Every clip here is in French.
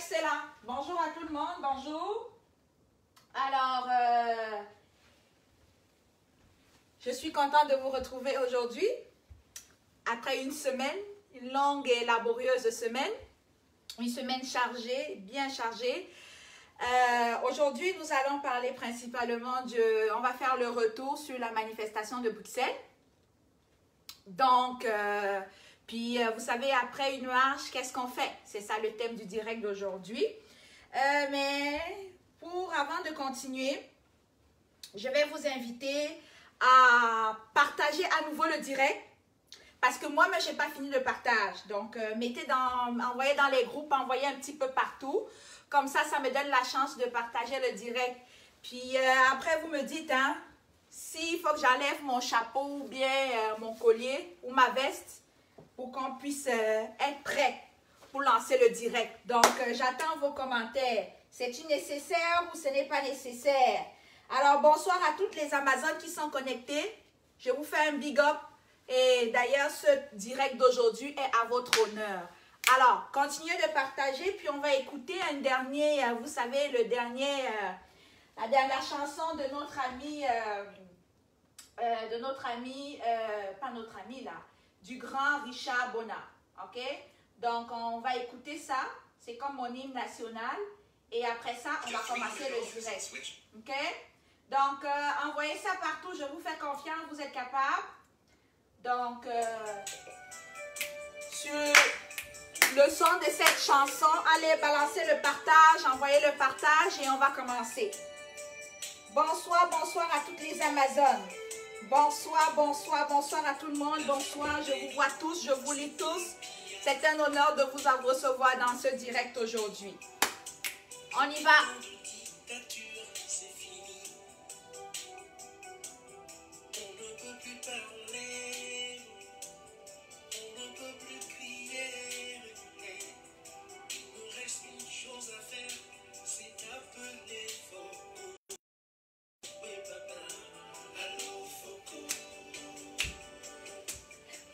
excellent. Bonjour à tout le monde, bonjour. Alors, je suis contente de vous retrouver aujourd'hui. Après une semaine, une longue et laborieuse semaine. Une semaine chargée, bien chargée. Aujourd'hui, nous allons parler principalement on va faire le retour sur la manifestation de Bruxelles. Donc, vous savez, après une marche, qu'est-ce qu'on fait? C'est ça le thème du direct d'aujourd'hui. Mais avant de continuer, je vais vous inviter à partager à nouveau le direct. Parce que moi-même, je n'ai pas fini le partage. Donc, envoyez dans les groupes, envoyez un petit peu partout. Comme ça, ça me donne la chance de partager le direct. Puis après, vous me dites, hein, s'il faut que j'enlève mon chapeau ou bien mon collier ou ma veste pour qu'on puisse être prêt pour lancer le direct. Donc, j'attends vos commentaires. C'est-il nécessaire ou ce n'est pas nécessaire? Alors, bonsoir à toutes les Amazones qui sont connectées. Je vous fais un big up. Et d'ailleurs, ce direct d'aujourd'hui est à votre honneur. Alors, continuez de partager, puis on va écouter un dernier, vous savez, la dernière chanson de notre ami, pas notre ami là, du grand Richard Bonnat, ok? Donc, on va écouter ça, c'est comme mon hymne national, et après ça, on va commencer le direct, ok? Donc, envoyez ça partout, je vous fais confiance, vous êtes capables. Donc, sur le son de cette chanson, allez balancer le partage, envoyez le partage et on va commencer. Bonsoir, bonsoir à toutes les Amazones. Bonsoir, bonsoir, bonsoir à tout le monde. Bonsoir, je vous vois tous, je vous lis tous. C'est un honneur de vous recevoir dans ce direct aujourd'hui. On y va.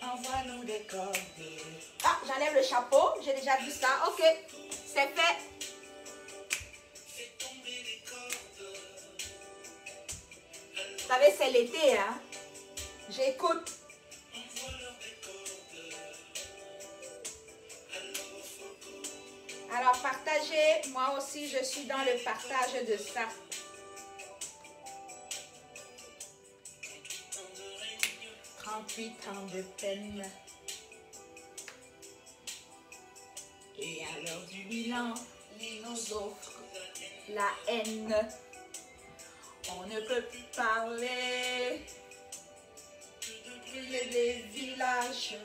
Envoie-nous des cordes. Ah, j'enlève le chapeau. J'ai déjà vu ça. Ok, c'est fait. Vous savez, c'est l'été, hein. J'écoute. Alors, partagez. Moi aussi, je suis dans le partage de ça. Ans de peine. Et à l'heure du bilan, il nous offre la haine. On ne peut plus parler des villages.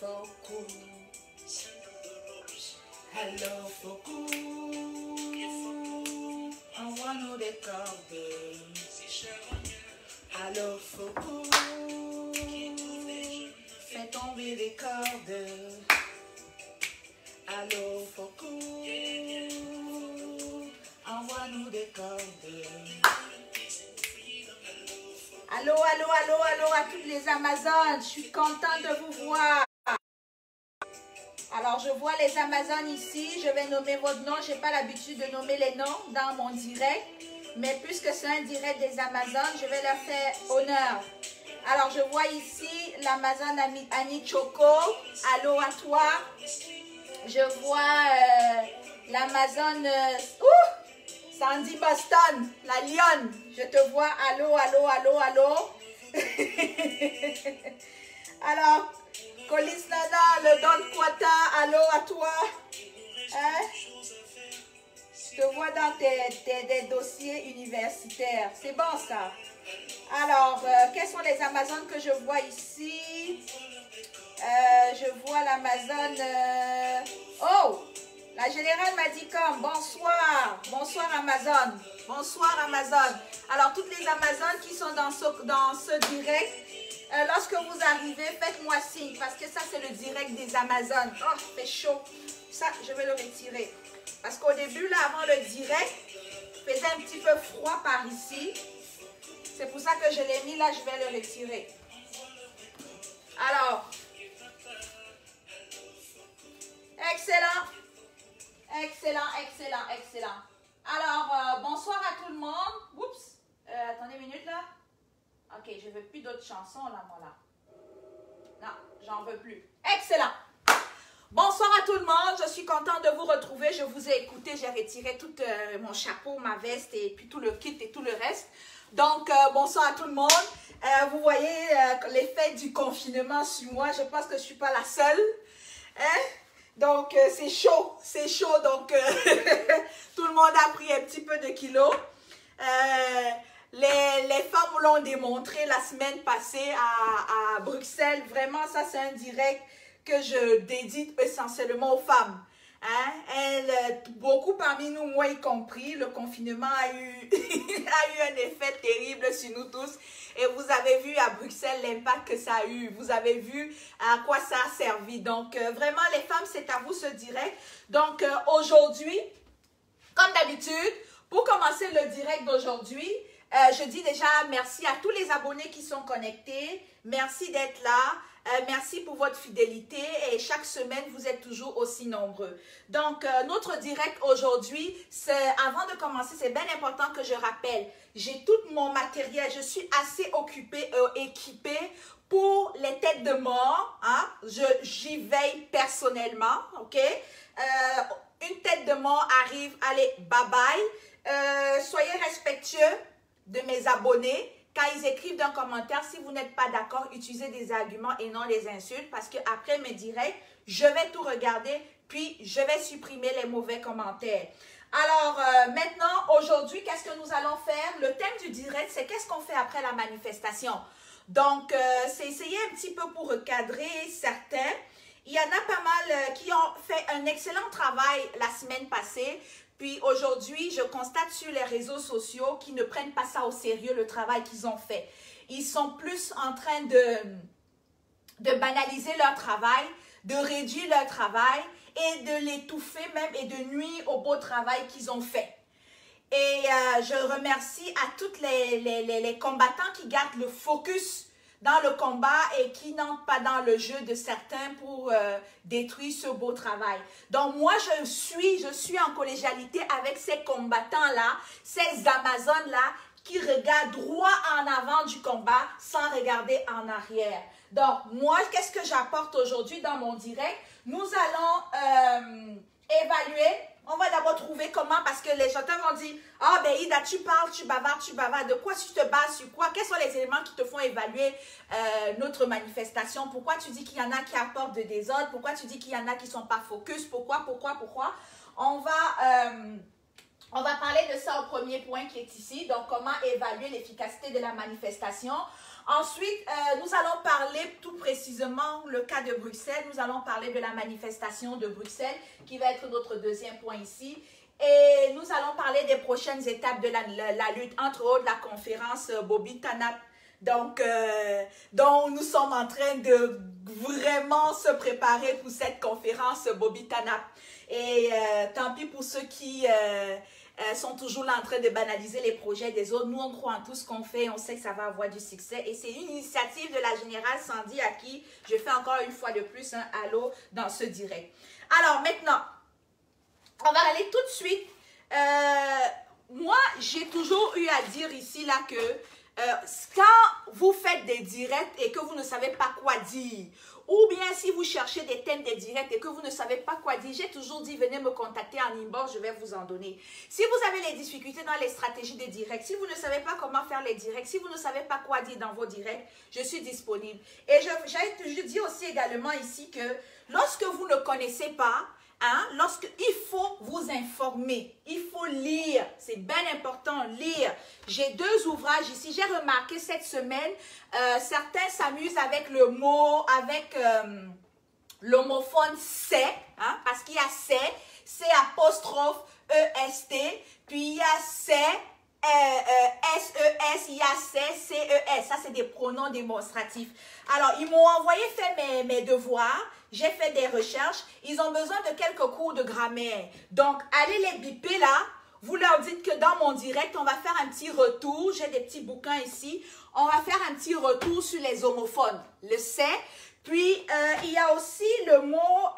Focus. Hello, focus. Envoie-nous des cordes. Allô, focus. Fais tomber des cordes. Allô, focus. Envoie-nous des cordes. Allô, allô, allô, allô à toutes les Amazones. Je suis contente de vous voir. Alors, je vois les Amazones ici. Je vais nommer votre nom. Je n'ai pas l'habitude de nommer les noms dans mon direct. Mais puisque c'est un direct des Amazones, je vais leur faire honneur. Alors, je vois ici l'Amazone Annie Choco. Allô à toi. Je vois l'Amazone Sandy Boston, la lionne. Je te vois. Allô, allô, allô, allô. Alors, Colis Nana, le Don Quata, allô à toi. Hein? Je te vois dans tes dossiers universitaires. C'est bon ça. Alors, quelles sont les Amazones que je vois ici? Je vois l'Amazone... Oh! La générale m'a dit comme, bonsoir. Bonsoir Amazon. Bonsoir Amazon. Alors, toutes les Amazones qui sont dans ce direct, lorsque vous arrivez, faites-moi signe. Parce que ça, c'est le direct des Amazones. Oh, c'est chaud. Ça, je vais le retirer. Parce qu'au début, là, avant le direct, il faisait un petit peu froid par ici. C'est pour ça que je l'ai mis là, je vais le retirer. Alors, Excellent, excellent, excellent. Alors, bonsoir à tout le monde. Oups, attendez une minute là. Ok, je ne veux plus d'autres chansons là, moi là. Non, j'en veux plus. Excellent. Bonsoir à tout le monde, je suis contente de vous retrouver. Je vous ai écouté, j'ai retiré tout mon chapeau, ma veste et puis tout le kit et tout le reste. Donc, bonsoir à tout le monde. Vous voyez l'effet du confinement sur moi. Je pense que je ne suis pas la seule. Hein? Donc, c'est chaud. Donc, tout le monde a pris un petit peu de kilos. Les femmes l'ont démontré la semaine passée à Bruxelles. Vraiment, ça, c'est un direct que je dédie essentiellement aux femmes. Hein? Beaucoup parmi nous, moi y compris, le confinement a eu un effet terrible sur nous tous. Et vous avez vu à Bruxelles l'impact que ça a eu. Vous avez vu à quoi ça a servi. Donc, vraiment, les femmes, c'est à vous ce direct. Donc, aujourd'hui, comme d'habitude, pour commencer le direct d'aujourd'hui, je dis déjà merci à tous les abonnés qui sont connectés. Merci d'être là. Merci pour votre fidélité et chaque semaine, vous êtes toujours aussi nombreux. Donc, notre direct aujourd'hui, avant de commencer, c'est bien important que je rappelle, j'ai tout mon matériel, je suis assez occupée, équipée pour les têtes de mort. Hein? J'y veille personnellement, ok? Une tête de mort arrive, allez, bye bye. Soyez respectueux de mes abonnés. Quand ils écrivent dans un commentaire, si vous n'êtes pas d'accord, utilisez des arguments et non les insultes parce qu'après mes directs, je vais tout regarder puis je vais supprimer les mauvais commentaires. Alors, maintenant, aujourd'hui, qu'est-ce que nous allons faire? Le thème du direct, c'est qu'est-ce qu'on fait après la manifestation? Donc, c'est essayer un petit peu pour recadrer certains. Il y en a pas mal qui ont fait un excellent travail la semaine passée. Puis aujourd'hui, je constate sur les réseaux sociaux qu'ils ne prennent pas ça au sérieux, le travail qu'ils ont fait. Ils sont plus en train de banaliser leur travail, de réduire leur travail et de l'étouffer même et de nuire au beau travail qu'ils ont fait. Et je remercie à toutes les combattants qui gardent le focus dans le combat et qui n'entrent pas dans le jeu de certains pour détruire ce beau travail. Donc moi, je suis en collégialité avec ces combattants-là, ces Amazones-là, qui regardent droit en avant du combat sans regarder en arrière. Donc moi, qu'est-ce que j'apporte aujourd'hui dans mon direct? Nous allons évaluer. On va d'abord trouver comment, parce que les gens vont dire, ah ben Ida, tu parles, tu bavardes, de quoi tu te bases, sur quoi? Quels sont les éléments qui te font évaluer notre manifestation? Pourquoi tu dis qu'il y en a qui apportent de désordre? Pourquoi tu dis qu'il y en a qui ne sont pas focus? Pourquoi? On va parler de ça au premier point qui est ici, donc comment évaluer l'efficacité de la manifestation. Ensuite, nous allons parler tout précisément le cas de Bruxelles. Nous allons parler de la manifestation de Bruxelles qui va être notre deuxième point ici. Et nous allons parler des prochaines étapes de la lutte, entre autres la conférence Bobby Tanap. Donc, dont nous sommes en train de vraiment se préparer pour cette conférence Bobby Tanap. Et tant pis pour ceux qui sont toujours là en train de banaliser les projets des autres. Nous, on croit en tout ce qu'on fait, on sait que ça va avoir du succès. Et c'est une initiative de la Générale Sandy à qui je fais encore une fois de plus un allô dans ce direct. Alors maintenant, on va aller tout de suite. Moi, j'ai toujours eu à dire ici là que quand vous faites des directs et que vous ne savez pas quoi dire, ou bien si vous cherchez des thèmes des directs et que vous ne savez pas quoi dire, j'ai toujours dit venez me contacter en inbox, je vais vous en donner. Si vous avez les difficultés dans les stratégies des directs, si vous ne savez pas comment faire les directs, si vous ne savez pas quoi dire dans vos directs, je suis disponible. Et je dis aussi également ici que lorsque vous ne connaissez pas, il faut vous informer, il faut lire, c'est bien important, lire. J'ai 2 ouvrages ici, j'ai remarqué cette semaine, certains s'amusent avec le mot, avec l'homophone c'est, parce qu'il y a c'est apostrophe E-S-T, puis il y a S-E-S, il y a C-E-S, ça c'est des pronoms démonstratifs. Alors, ils m'ont envoyé faire mes devoirs. J'ai fait des recherches. Ils ont besoin de quelques cours de grammaire. Donc, allez les biper là. Vous leur dites que dans mon direct, on va faire un petit retour. J'ai des petits bouquins ici. On va faire un petit retour sur les homophones. Le c'est. Puis, il y a aussi le mot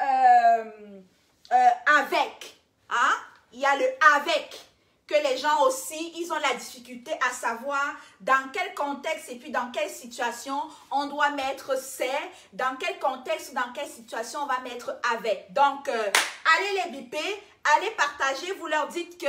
avec. Hein? Il y a le avec, que les gens aussi, ils ont la difficulté à savoir dans quel contexte et puis dans quelle situation on doit mettre c'est, dans quel contexte ou dans quelle situation on va mettre avec. Donc, allez les biper, allez partager, vous leur dites que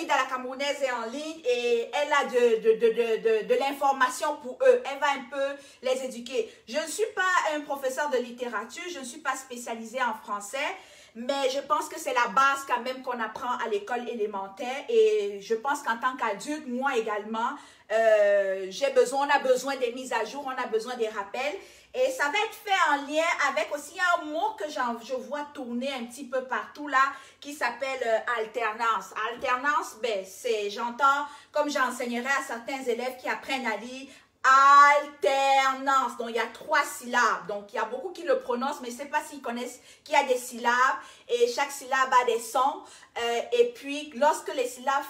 Ida la Camerounaise est en ligne et elle a de l'information pour eux. Elle va un peu les éduquer. Je ne suis pas un professeur de littérature, je ne suis pas spécialisée en français, mais je pense que c'est la base quand même qu'on apprend à l'école élémentaire et je pense qu'en tant qu'adulte, moi également, on a besoin des mises à jour, on a besoin des rappels et ça va être fait en lien avec aussi un mot que je vois tourner un petit peu partout là qui s'appelle alternance. Alternance, ben, j'entends comme j'enseignerai à certains élèves qui apprennent à lire alternance. Donc, il y a 3 syllabes. Donc, il y a beaucoup qui le prononcent, mais je ne sais pas s'ils connaissent qu'il y a des syllabes et chaque syllabe a des sons. Et puis, lorsque les syllabes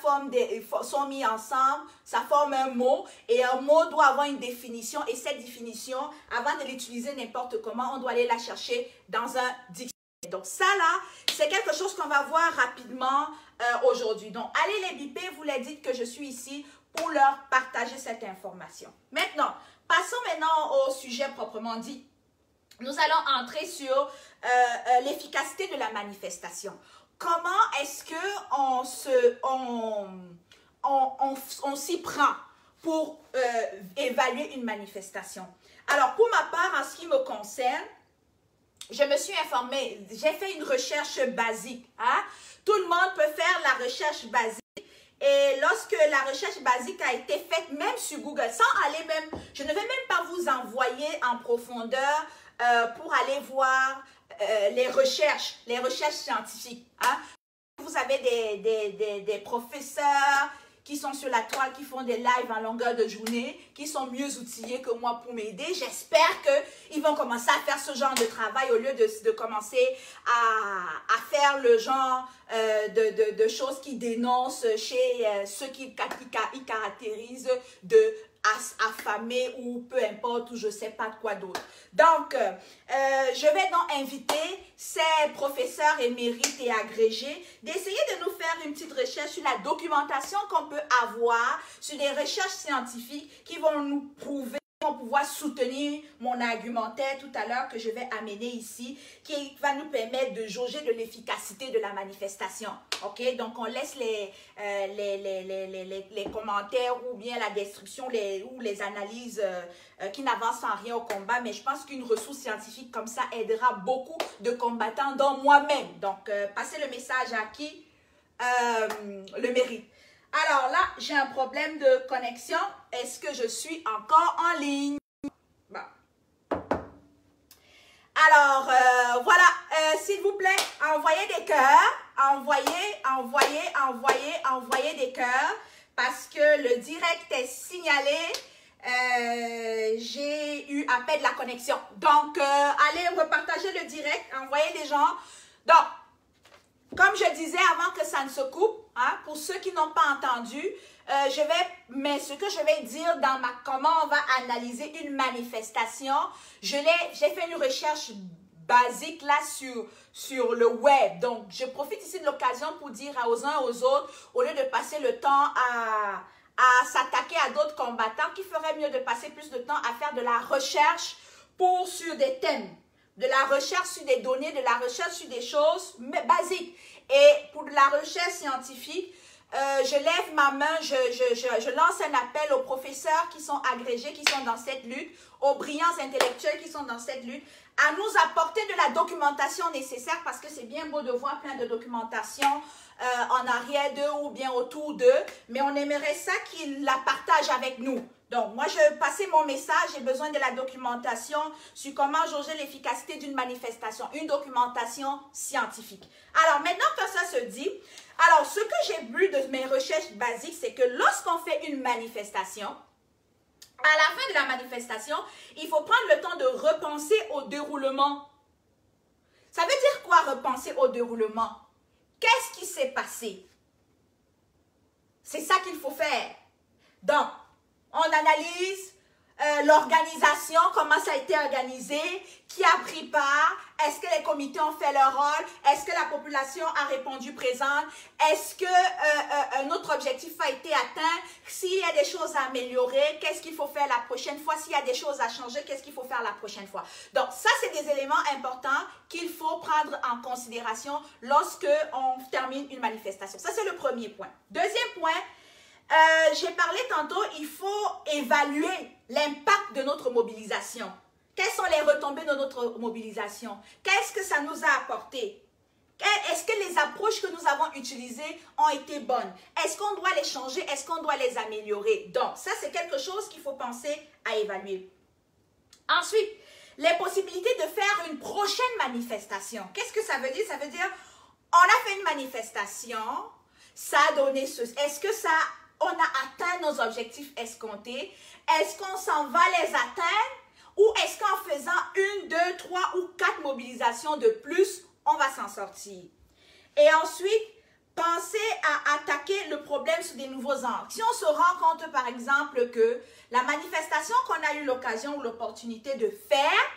sont mis ensemble, ça forme un mot. Et un mot doit avoir une définition. Et cette définition, avant de l'utiliser n'importe comment, on doit aller la chercher dans un dictionnaire. Donc, ça là, c'est quelque chose qu'on va voir rapidement aujourd'hui. Donc, allez les biper, vous les dites que je suis ici pour leur partager cette information. Maintenant, passons maintenant au sujet proprement dit. Nous allons entrer sur l'efficacité de la manifestation. Comment est-ce qu'on s'y prend pour évaluer une manifestation? Alors, pour ma part, en ce qui me concerne, je me suis informée, j'ai fait une recherche basique. Hein? Tout le monde peut faire la recherche basique. Et lorsque la recherche basique a été faite, même sur Google, sans aller même, je ne vais même pas vous envoyer en profondeur pour aller voir les recherches scientifiques. Hein. Vous avez des professeurs qui sont sur la toile, qui font des lives en longueur de journée, qui sont mieux outillés que moi pour m'aider. J'espère qu'ils vont commencer à faire ce genre de travail au lieu de commencer à faire le genre de choses qui dénoncent chez ceux qui caractérisent de affamés ou peu importe, ou je ne sais pas de quoi d'autre. Donc, je vais donc inviter ces professeurs émérites et agrégés d'essayer de nous faire une petite recherche sur la documentation qu'on peut avoir, sur des recherches scientifiques qui vont nous prouver, vont pouvoir soutenir mon argumentaire tout à l'heure que je vais amener ici, qui va nous permettre de jauger de l'efficacité de la manifestation. Ok, donc on laisse les commentaires ou bien la description ou les analyses qui n'avancent en rien au combat, mais je pense qu'une ressource scientifique comme ça aidera beaucoup de combattants, dont moi-même. Donc, passez le message à qui le mérite. Alors là, j'ai un problème de connexion. Est-ce que je suis encore en ligne? Bon. Alors, voilà. S'il vous plaît, envoyez des cœurs. Envoyez des cœurs. Parce que le direct est signalé. J'ai eu à peine la connexion. Donc, allez repartager le direct. Envoyez des gens. Donc, comme je disais avant que ça ne se coupe, hein, pour ceux qui n'ont pas entendu, mais ce que je vais dire dans comment on va analyser une manifestation, j'ai fait une recherche basique là sur le web. Donc, je profite ici de l'occasion pour dire aux uns et aux autres, au lieu de passer le temps à s'attaquer à d'autres combattants, qu'il ferait mieux de passer plus de temps à faire de la recherche sur des thèmes. De la recherche sur des données, de la recherche sur des choses basiques. Et pour de la recherche scientifique, je lève ma main, je lance un appel aux professeurs qui sont agrégés, qui sont dans cette lutte, aux brillants intellectuels qui sont dans cette lutte, à nous apporter de la documentation nécessaire, parce que c'est bien beau de voir plein de documentation en arrière d'eux ou bien autour d'eux, mais on aimerait ça qu'ils la partagent avec nous. Donc, moi, je passais mon message, j'ai besoin de la documentation sur comment jauger l'efficacité d'une manifestation, une documentation scientifique. Alors, maintenant que ça se dit, alors, ce que j'ai vu de mes recherches basiques, c'est que lorsqu'on fait une manifestation, à la fin de la manifestation, il faut prendre le temps de repenser au déroulement. Ça veut dire quoi, repenser au déroulement? Qu'est-ce qui s'est passé? C'est ça qu'il faut faire. Donc, on analyse l'organisation, comment ça a été organisé, qui a pris part, est-ce que les comités ont fait leur rôle, est-ce que la population a répondu présente, est-ce que notre objectif a été atteint, s'il y a des choses à améliorer, qu'est-ce qu'il faut faire la prochaine fois, s'il y a des choses à changer, qu'est-ce qu'il faut faire la prochaine fois. Donc ça, c'est des éléments importants qu'il faut prendre en considération lorsque on termine une manifestation. Ça, c'est le premier point. Deuxième point, j'ai parlé tantôt, il faut évaluer l'impact de notre mobilisation. Quelles sont les retombées de notre mobilisation? Qu'est-ce que ça nous a apporté? Est-ce que les approches que nous avons utilisées ont été bonnes? Est-ce qu'on doit les changer? Est-ce qu'on doit les améliorer? Donc, ça, c'est quelque chose qu'il faut penser à évaluer. Ensuite, les possibilités de faire une prochaine manifestation. Qu'est-ce que ça veut dire? Ça veut dire, on a fait une manifestation, ça a donné ce... Est-ce que ça... On a atteint nos objectifs escomptés? Est-ce qu'on s'en va les atteindre? Ou est-ce qu'en faisant 1, 2, 3 ou 4 mobilisations de plus, on va s'en sortir? Et ensuite, pensez à attaquer le problème sous des nouveaux angles. Si on se rend compte, par exemple, que la manifestation qu'on a eu l'occasion ou l'opportunité de faire,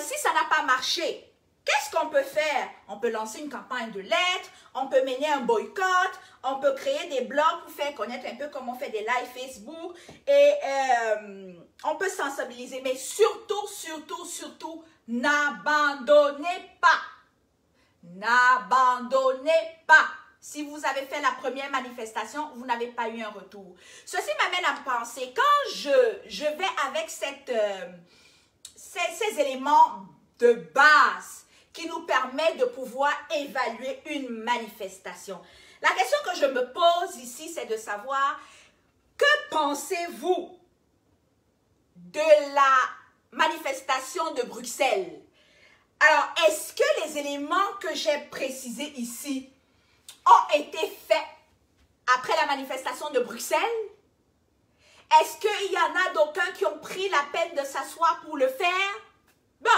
si ça n'a pas marché, qu'est-ce qu'on peut faire? On peut lancer une campagne de lettres, on peut mener un boycott, on peut créer des blogs pour faire connaître un peu comment on fait des lives Facebook et on peut sensibiliser. Mais surtout, surtout, surtout, n'abandonnez pas. N'abandonnez pas. Si vous avez fait la première manifestation, vous n'avez pas eu un retour. Ceci m'amène à penser, quand je vais avec ces éléments de base qui nous permettent de pouvoir évaluer une manifestation. La question que je me pose ici, c'est de savoir, que pensez-vous de la manifestation de Bruxelles? Alors, est-ce que les éléments que j'ai précisés ici ont été faits après la manifestation de Bruxelles? Est-ce qu'il y en a d'aucuns qui ont pris la peine de s'asseoir pour le faire? Bon.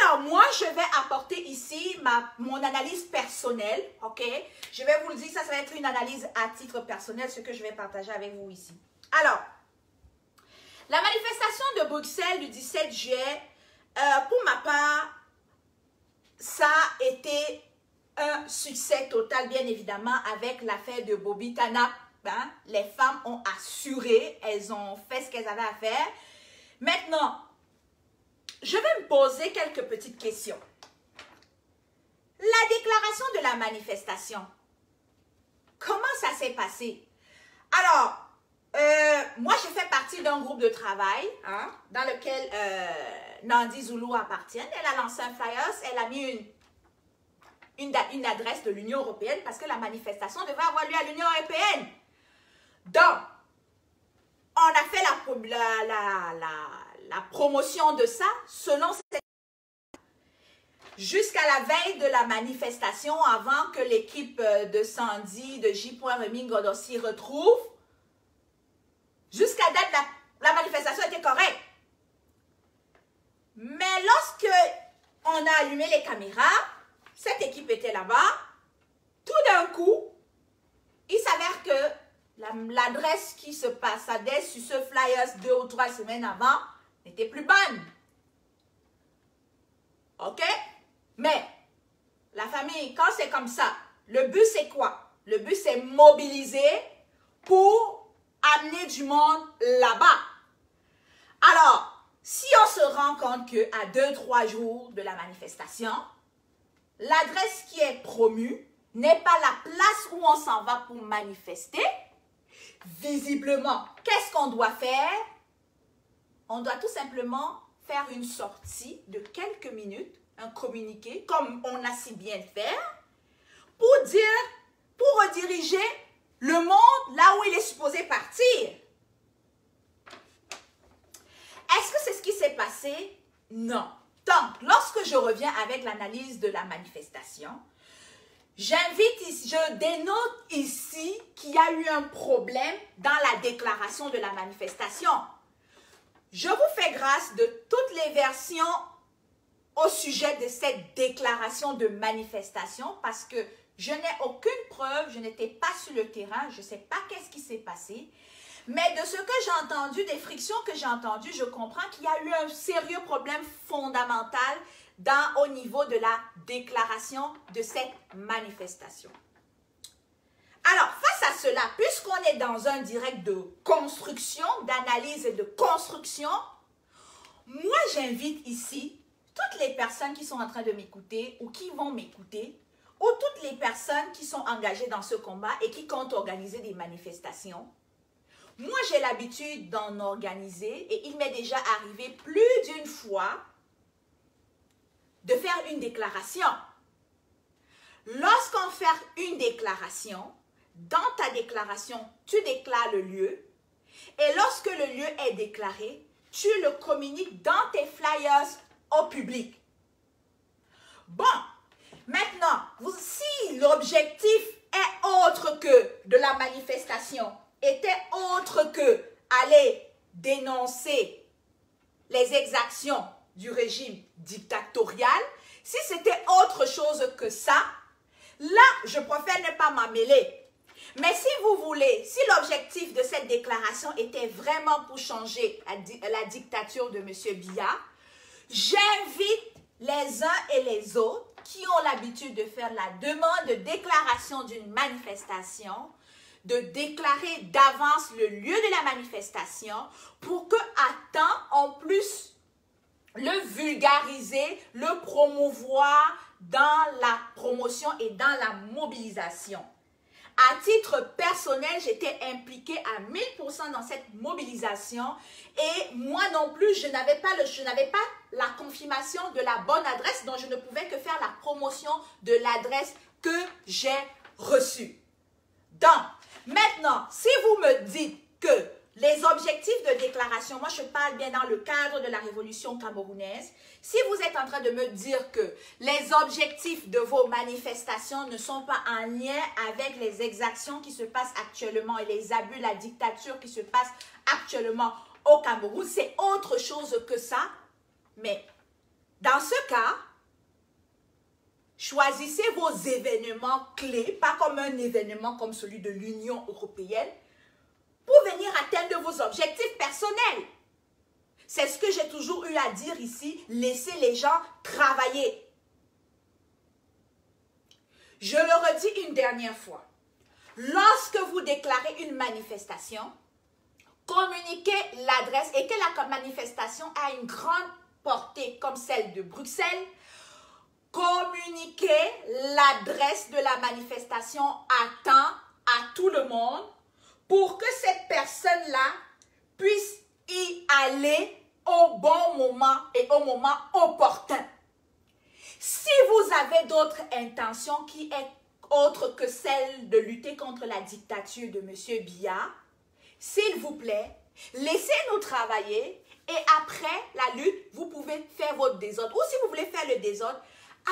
Alors, moi, je vais apporter ici mon analyse personnelle, ok? Je vais vous le dire, ça va être une analyse à titre personnel, ce que je vais partager avec vous ici. Alors, la manifestation de Bruxelles du 17 juillet, pour ma part, ça a été un succès total, bien évidemment, avec l'affaire de Bobby Tanap. Hein? Les femmes ont assuré, elles ont fait ce qu'elles avaient à faire. Maintenant, je vais me poser quelques petites questions. La déclaration de la manifestation, comment ça s'est passé? Alors, moi, je fais partie d'un groupe de travail hein, dans lequel Nandi Zulu appartient. Elle a lancé un flyer, elle a mis une adresse de l'Union européenne parce que la manifestation devait avoir lieu à l'Union européenne. Donc, on a fait la promotion de ça selon cette... Jusqu'à la veille de la manifestation, avant que l'équipe de Sandy, de J.Remy Godot s'y retrouve, jusqu'à date, la manifestation était correcte. Mais lorsque on a allumé les caméras, cette équipe était là-bas, tout d'un coup, il s'avère que l'adresse qui se passait sur ce flyers 2 ou 3 semaines avant n'était plus bonne. Ok? Mais, la famille, quand c'est comme ça, le but c'est quoi? Le but c'est mobiliser pour amener du monde là-bas. Alors, si on se rend compte qu'à 2-3 jours de la manifestation, l'adresse qui est promue n'est pas la place où on s'en va pour manifester, visiblement, qu'est-ce qu'on doit faire? On doit tout simplement faire une sortie de quelques minutes, un communiqué, comme on a si bien fait, pour rediriger le monde là où il est supposé partir. Est-ce que c'est ce qui s'est passé? Non. Donc, lorsque je reviens avec l'analyse de la manifestation, je dénote ici qu'il y a eu un problème dans la déclaration de la manifestation. Je vous fais grâce de toutes les versions au sujet de cette déclaration de manifestation parce que je n'ai aucune preuve, je n'étais pas sur le terrain, je ne sais pas qu'est-ce qui s'est passé. Mais de ce que j'ai entendu, des frictions que j'ai entendues, je comprends qu'il y a eu un sérieux problème fondamental au niveau de la déclaration de cette manifestation. Alors, face à cela, puisqu'on est dans un direct de construction, d'analyse et de construction, moi j'invite ici toutes les personnes qui sont en train de m'écouter ou qui vont m'écouter, ou toutes les personnes qui sont engagées dans ce combat et qui comptent organiser des manifestations. Moi, j'ai l'habitude d'en organiser et il m'est déjà arrivé plus d'une fois de faire une déclaration. Lorsqu'on fait une déclaration, dans ta déclaration, tu déclares le lieu et lorsque le lieu est déclaré, tu le communiques dans tes flyers au public. Bon, maintenant, si l'objectif est autre que de la manifestation, était autre que aller dénoncer les exactions du régime dictatorial, si c'était autre chose que ça, là, je préfère ne pas m'en mêler. Mais si vous voulez, si l'objectif de cette déclaration était vraiment pour changer la dictature de M. Biya, j'invite les uns et les autres qui ont l'habitude de faire la demande de déclaration d'une manifestation, de déclarer d'avance le lieu de la manifestation pour qu'à temps, on puisse le vulgariser, le promouvoir dans la promotion et dans la mobilisation. À titre personnel, j'étais impliquée à 1000% dans cette mobilisation et moi non plus, je n'avais pas la confirmation de la bonne adresse, donc je ne pouvais que faire la promotion de l'adresse que j'ai reçue. Donc, maintenant, si vous me dites que les objectifs de déclaration, moi je parle bien dans le cadre de la révolution camerounaise, si vous êtes en train de me dire que les objectifs de vos manifestations ne sont pas en lien avec les exactions qui se passent actuellement et les abus, la dictature qui se passe actuellement au Cameroun, c'est autre chose que ça. Mais dans ce cas, choisissez vos événements clés, pas comme un événement comme celui de l'Union européenne, pour venir atteindre vos objectifs personnels. C'est ce que j'ai toujours eu à dire ici, laissez les gens travailler. Je le redis une dernière fois. Lorsque vous déclarez une manifestation, communiquez l'adresse et que la manifestation a une grande portée comme celle de Bruxelles, communiquez l'adresse de la manifestation à temps à tout le monde pour que cette personne-là puisse y aller au bon moment et au moment opportun. Si vous avez d'autres intentions qui est autre que celle de lutter contre la dictature de M. Biya, s'il vous plaît, laissez-nous travailler et après la lutte, vous pouvez faire votre désordre. Ou si vous voulez faire le désordre,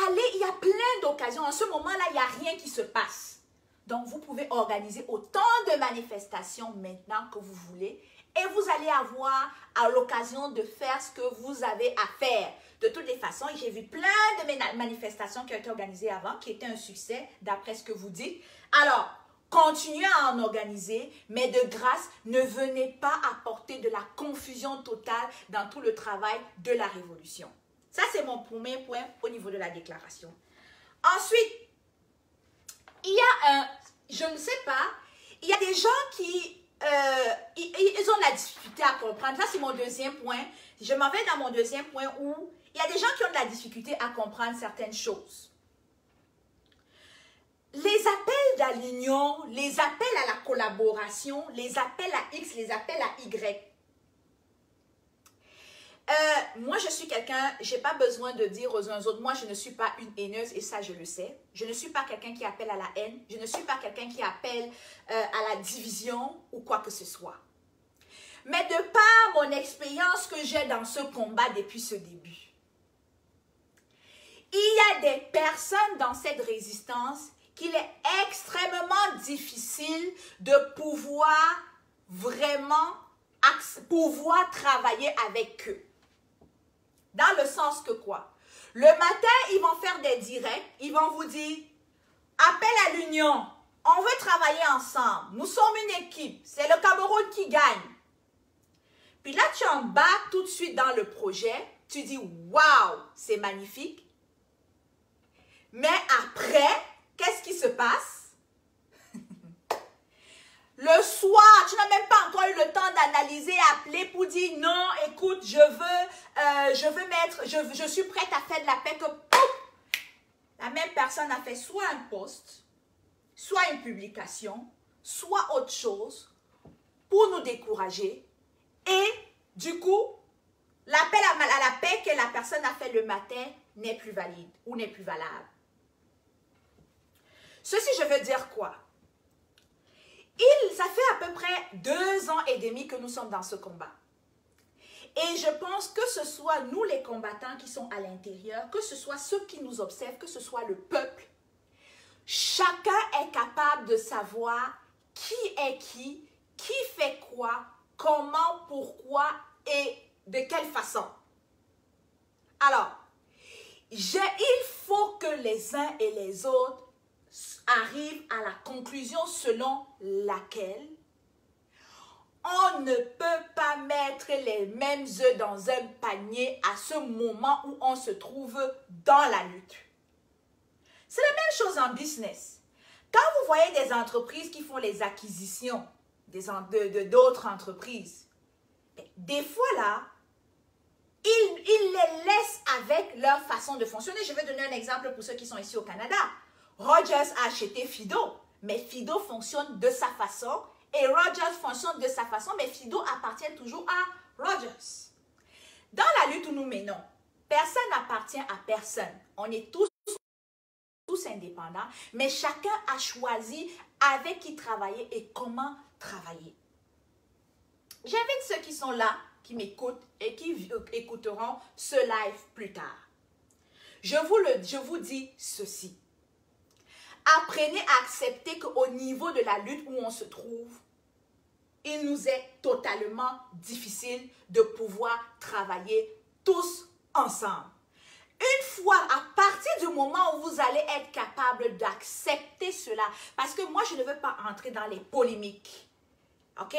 allez, il y a plein d'occasions. En ce moment-là, il n'y a rien qui se passe. Donc, vous pouvez organiser autant de manifestations maintenant que vous voulez et vous allez avoir à l'occasion de faire ce que vous avez à faire. De toutes les façons, j'ai vu plein de manifestations qui ont été organisées avant, qui étaient un succès, d'après ce que vous dites. Alors, continuez à en organiser, mais de grâce, ne venez pas apporter de la confusion totale dans tout le travail de la révolution. Ça, c'est mon premier point au niveau de la déclaration. Ensuite, il y a je ne sais pas, il y a des gens qui, ils ont de la difficulté à comprendre. Ça, c'est mon deuxième point. Je m'en vais dans mon deuxième point où il y a des gens qui ont de la difficulté à comprendre certaines choses. Les appels à l'union, les appels à la collaboration, les appels à X, les appels à Y. Moi, je suis quelqu'un, je n'ai pas besoin de dire aux uns aux autres, moi, je ne suis pas une haineuse et ça, je le sais. Je ne suis pas quelqu'un qui appelle à la haine. Je ne suis pas quelqu'un qui appelle à la division ou quoi que ce soit. Mais de par mon expérience que j'ai dans ce combat depuis ce début, il y a des personnes dans cette résistance qu'il est extrêmement difficile de pouvoir vraiment travailler avec eux. Dans le sens que quoi? Le matin, ils vont faire des directs, ils vont vous dire, appel à l'union, On veut travailler ensemble. Nous sommes une équipe. C'est le Cameroun qui gagne. Puis là, tu embarques tout de suite dans le projet. Tu dis, waouh, c'est magnifique. Mais après, qu'est-ce qui se passe? Le soir, tu n'as même pas encore eu le temps d'analyser, appeler pour dire, non, écoute, je suis prête à faire de la paix que, pouf, la même personne a fait soit un post, soit une publication, soit autre chose pour nous décourager. Et du coup, l'appel à la paix que la personne a fait le matin n'est plus valide ou n'est plus valable. Ceci, je veux dire quoi? Ça fait à peu près 2 ans et demi que nous sommes dans ce combat. Et je pense que ce soit nous les combattants qui sont à l'intérieur, que ce soit ceux qui nous observent, que ce soit le peuple, chacun est capable de savoir qui est qui fait quoi, comment, pourquoi et de quelle façon. Alors, il faut que les uns et les autres arrivent à la conclusion selon laquelle on ne peut pas mettre les mêmes œufs dans un panier à ce moment où on se trouve dans la lutte. C'est la même chose en business. Quand vous voyez des entreprises qui font les acquisitions d'autres entreprises, des fois là, ils les laissent avec leur façon de fonctionner. Je vais donner un exemple pour ceux qui sont ici au Canada. Rogers a acheté Fido, mais Fido fonctionne de sa façon et Rogers fonctionne de sa façon, mais Fido appartient toujours à Rogers. Dans la lutte où nous menons, personne n'appartient à personne. On est tous indépendants, mais chacun a choisi avec qui travailler et comment travailler. J'invite ceux qui sont là, qui m'écoutent et qui écouteront ce live plus tard. Je vous dis ceci. Apprenez à accepter qu'au niveau de la lutte où on se trouve, il nous est totalement difficile de pouvoir travailler tous ensemble. Une fois, à partir du moment où vous allez être capable d'accepter cela, parce que moi, je ne veux pas entrer dans les polémiques, ok?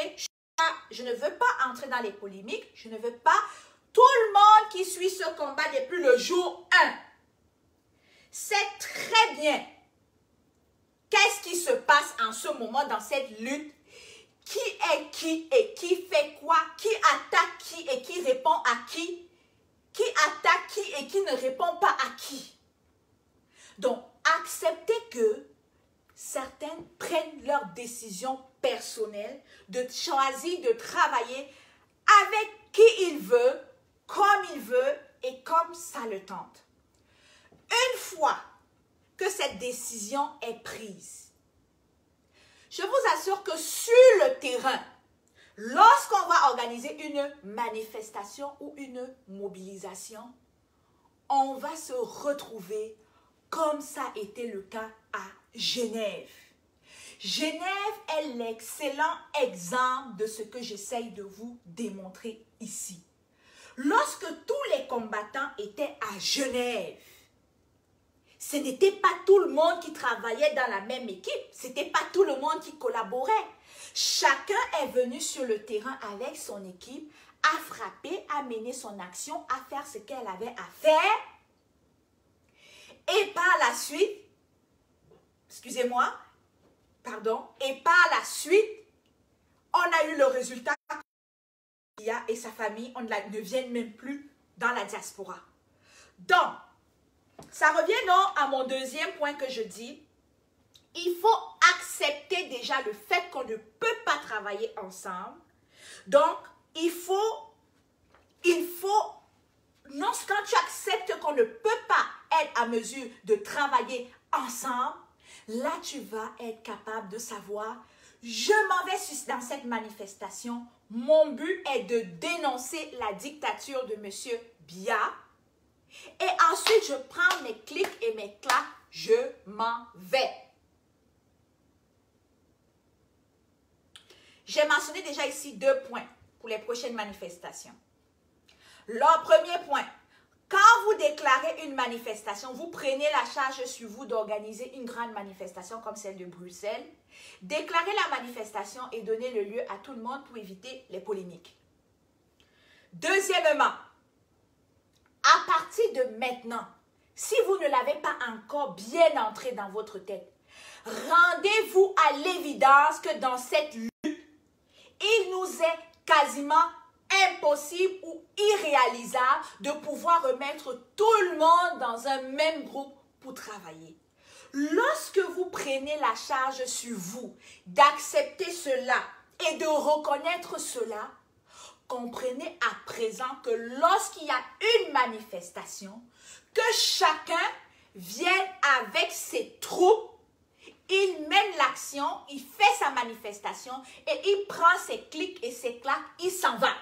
Je ne veux pas entrer dans les polémiques, je ne veux pas tout le monde qui suit ce combat depuis le jour 1 sait très bien qu'est-ce qui se passe en ce moment dans cette lutte, qui est qui et qui fait quoi, qui attaque qui et qui répond à qui attaque qui et qui ne répond pas à qui. Donc, acceptez que certains prennent leurs décisions personnelles de choisir de travailler avec qui il veut, comme il veut et comme ça le tente. Une fois que cette décision est prise, je vous assure que sur le terrain, lorsqu'on va organiser une manifestation ou une mobilisation, on va se retrouver comme ça a été le cas à Genève. Genève est l'excellent exemple de ce que j'essaye de vous démontrer ici. Lorsque tous les combattants étaient à Genève, ce n'était pas tout le monde qui travaillait dans la même équipe, ce n'était pas tout le monde qui collaborait. Chacun est venu sur le terrain avec son équipe, à frapper, à mener son action, à faire ce qu'elle avait à faire. Et par la suite, et par la suite, on a eu le résultat. Bia et sa famille ne viennent même plus dans la diaspora. Donc, ça revient donc à mon deuxième point que je dis. Il faut accepter déjà le fait qu'on ne peut pas travailler ensemble. Donc, non, quand tu acceptes qu'on ne peut pas être à mesure de travailler ensemble, là, tu vas être capable de savoir, je m'en vais dans cette manifestation. Mon but est de dénoncer la dictature de M. Bia. Et ensuite, je prends mes clics et mes claques, je m'en vais. J'ai mentionné déjà ici 2 points pour les prochaines manifestations. Le premier point, Quand vous déclarez une manifestation, vous prenez la charge sur vous d'organiser une grande manifestation comme celle de Bruxelles. Déclarez la manifestation et donnez le lieu à tout le monde pour éviter les polémiques. Deuxièmement, à partir de maintenant, si vous ne l'avez pas encore bien entré dans votre tête, rendez-vous à l'évidence que dans cette lutte, il nous est quasiment impossible ou irréalisable de pouvoir remettre tout le monde dans un même groupe pour travailler. Lorsque vous prenez la charge sur vous d'accepter cela et de reconnaître cela, comprenez à présent que lorsqu'il y a une manifestation, que chacun vienne avec ses troupes, il mène l'action, il fait sa manifestation et il prend ses clics et ses claques, il s'en va.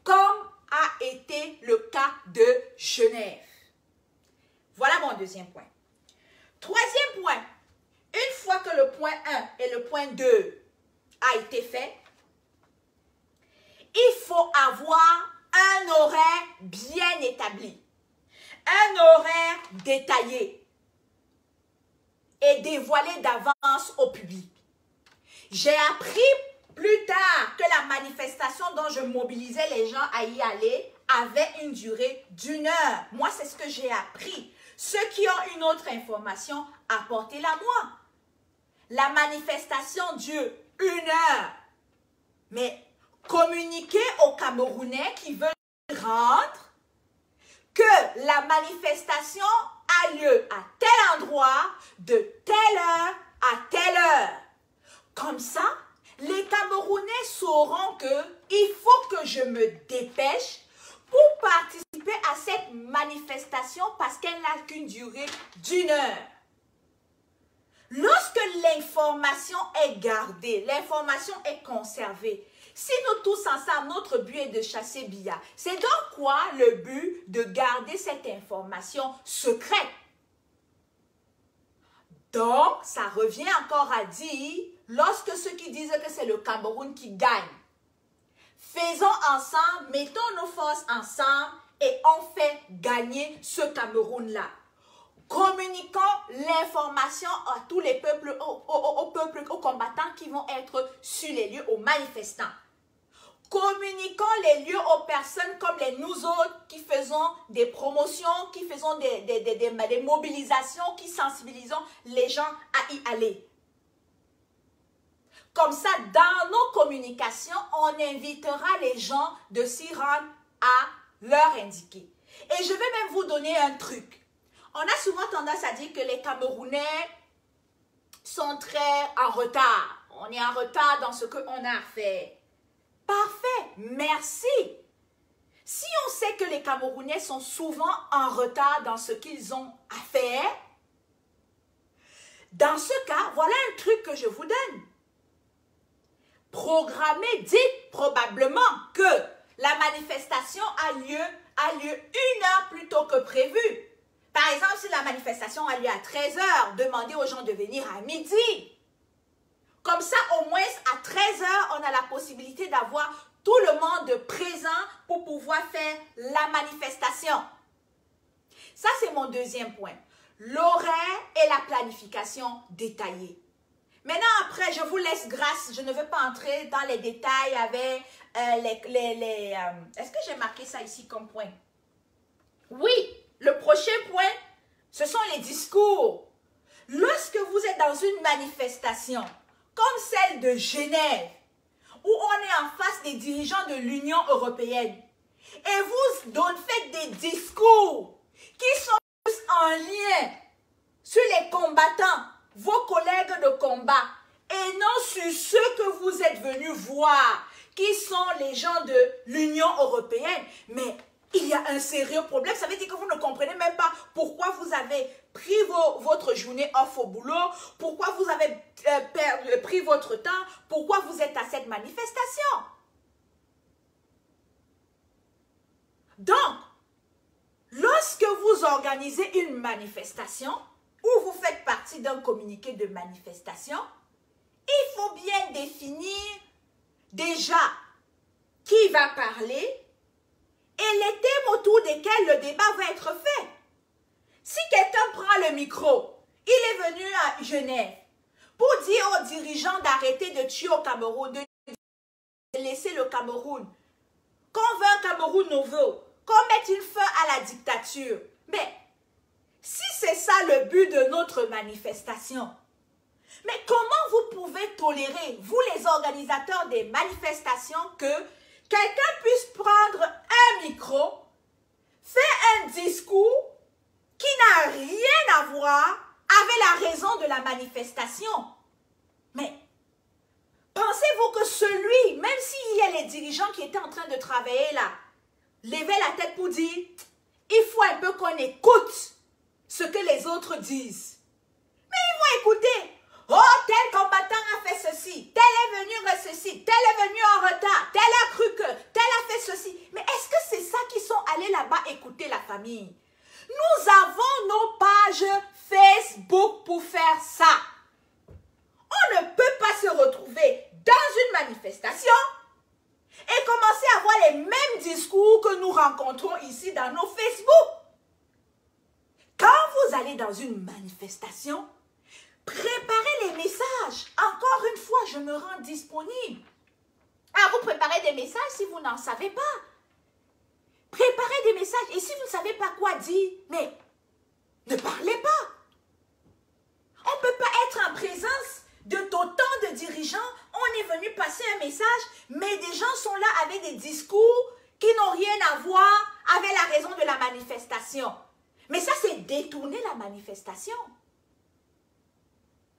Comme a été le cas de Genève. Voilà mon deuxième point. Troisième point, une fois que le point 1 et le point 2 a été fait, il faut avoir un horaire bien établi, un horaire détaillé et dévoilé d'avance au public. J'ai appris plus tard que la manifestation dont je mobilisais les gens à y aller avait une durée d'1 heure. Moi, c'est ce que j'ai appris. Ceux qui ont une autre information, apportez-la moi. La manifestation dure 1 heure. Mais communiquez aux Camerounais qui veulent rentrer que la manifestation a lieu à tel endroit, de telle heure à telle heure. Comme ça, les Camerounais sauront qu'il faut que je me dépêche pour participer à cette manifestation parce qu'elle n'a qu'une durée d'1 heure. Lorsque l'information est gardée, l'information est conservée, si nous tous ensemble, notre but est de chasser Biya, c'est donc quoi le but de garder cette information secrète? Donc, ça revient encore à dire, lorsque ceux qui disent que c'est le Cameroun qui gagne, faisons ensemble, mettons nos forces ensemble et on fait gagner ce Cameroun-là. Communiquons l'information à tous les peuples, aux combattants qui vont être sur les lieux, aux manifestants. Communiquons les lieux aux personnes comme nous autres qui faisons des promotions, qui faisons des mobilisations, qui sensibilisons les gens à y aller. Comme ça, dans nos communications, on invitera les gens de s'y rendre à leur indiquer. Et je vais même vous donner un truc. On a souvent tendance à dire que les Camerounais sont très en retard. On est en retard dans ce qu'on a à faire. Parfait, merci. Si on sait que les Camerounais sont souvent en retard dans ce qu'ils ont à faire, dans ce cas, voilà un truc que je vous donne. Programmez, dites probablement que la manifestation a lieu 1 heure plus tôt que prévu. Par exemple, si la manifestation a lieu à 13 h, demandez aux gens de venir à midi. Comme ça, au moins à 13 h, on a la possibilité d'avoir tout le monde présent pour pouvoir faire la manifestation. Ça, c'est mon deuxième point. L'horaire et la planification détaillée. Maintenant, après, je vous laisse grâce. Je ne veux pas entrer dans les détails avec est-ce que j'ai marqué ça ici comme point? Oui, le prochain point, ce sont les discours. Lorsque vous êtes dans une manifestation, comme celle de Genève, où on est en face des dirigeants de l'Union européenne, et vous faites des discours qui sont en lien sur les combattants, vos collègues de combat, et non sur ceux que vous êtes venus voir, qui sont les gens de l'Union européenne. Mais il y a un sérieux problème. Ça veut dire que vous ne comprenez même pas pourquoi vous avez pris votre journée off au boulot, pourquoi vous avez pris votre temps, pourquoi vous êtes à cette manifestation. Donc, lorsque vous organisez une manifestation ou vous faites partie d'un communiqué de manifestation, il faut bien définir déjà qui va parler et les thèmes autour desquels le débat va être fait. Si quelqu'un prend le micro, il est venu à Genève pour dire aux dirigeants d'arrêter de tuer au Cameroun, de laisser le Cameroun, qu'on veut un Cameroun nouveau, qu'on mette une fin à la dictature. Mais si c'est ça le but de notre manifestation, mais comment vous pouvez tolérer, vous les organisateurs des manifestations, que quelqu'un puisse prendre un micro, faire un discours qui n'a rien à voir avec la raison de la manifestation? Mais pensez-vous que celui, même s'il y a les dirigeants qui étaient en train de travailler là, lever la tête pour dire, il faut un peu qu'on écoute ce que les autres disent. Mais ils vont écouter. Oh, tel combattant a fait ceci, tel est venu ceci, tel est venu en retard, tel a cru que, tel a fait ceci. Mais est-ce que c'est ça qu'ils sont allés là-bas écouter la famille? Nous avons nos pages Facebook pour faire ça. On ne peut pas se retrouver dans une manifestation et commencer à avoir les mêmes discours que nous rencontrons ici dans nos Facebook. Quand vous allez dans une manifestation, préparez les messages. Encore une fois, je me rends disponible. Ah, vous préparez des messages si vous n'en savez pas. Préparez des messages. Et si vous ne savez pas quoi dire, mais ne parlez pas. On ne peut pas être en présence de d'autant de dirigeants. On est venu passer un message, mais des gens sont là avec des discours qui n'ont rien à voir avec la raison de la manifestation. Mais ça, c'est détourner la manifestation.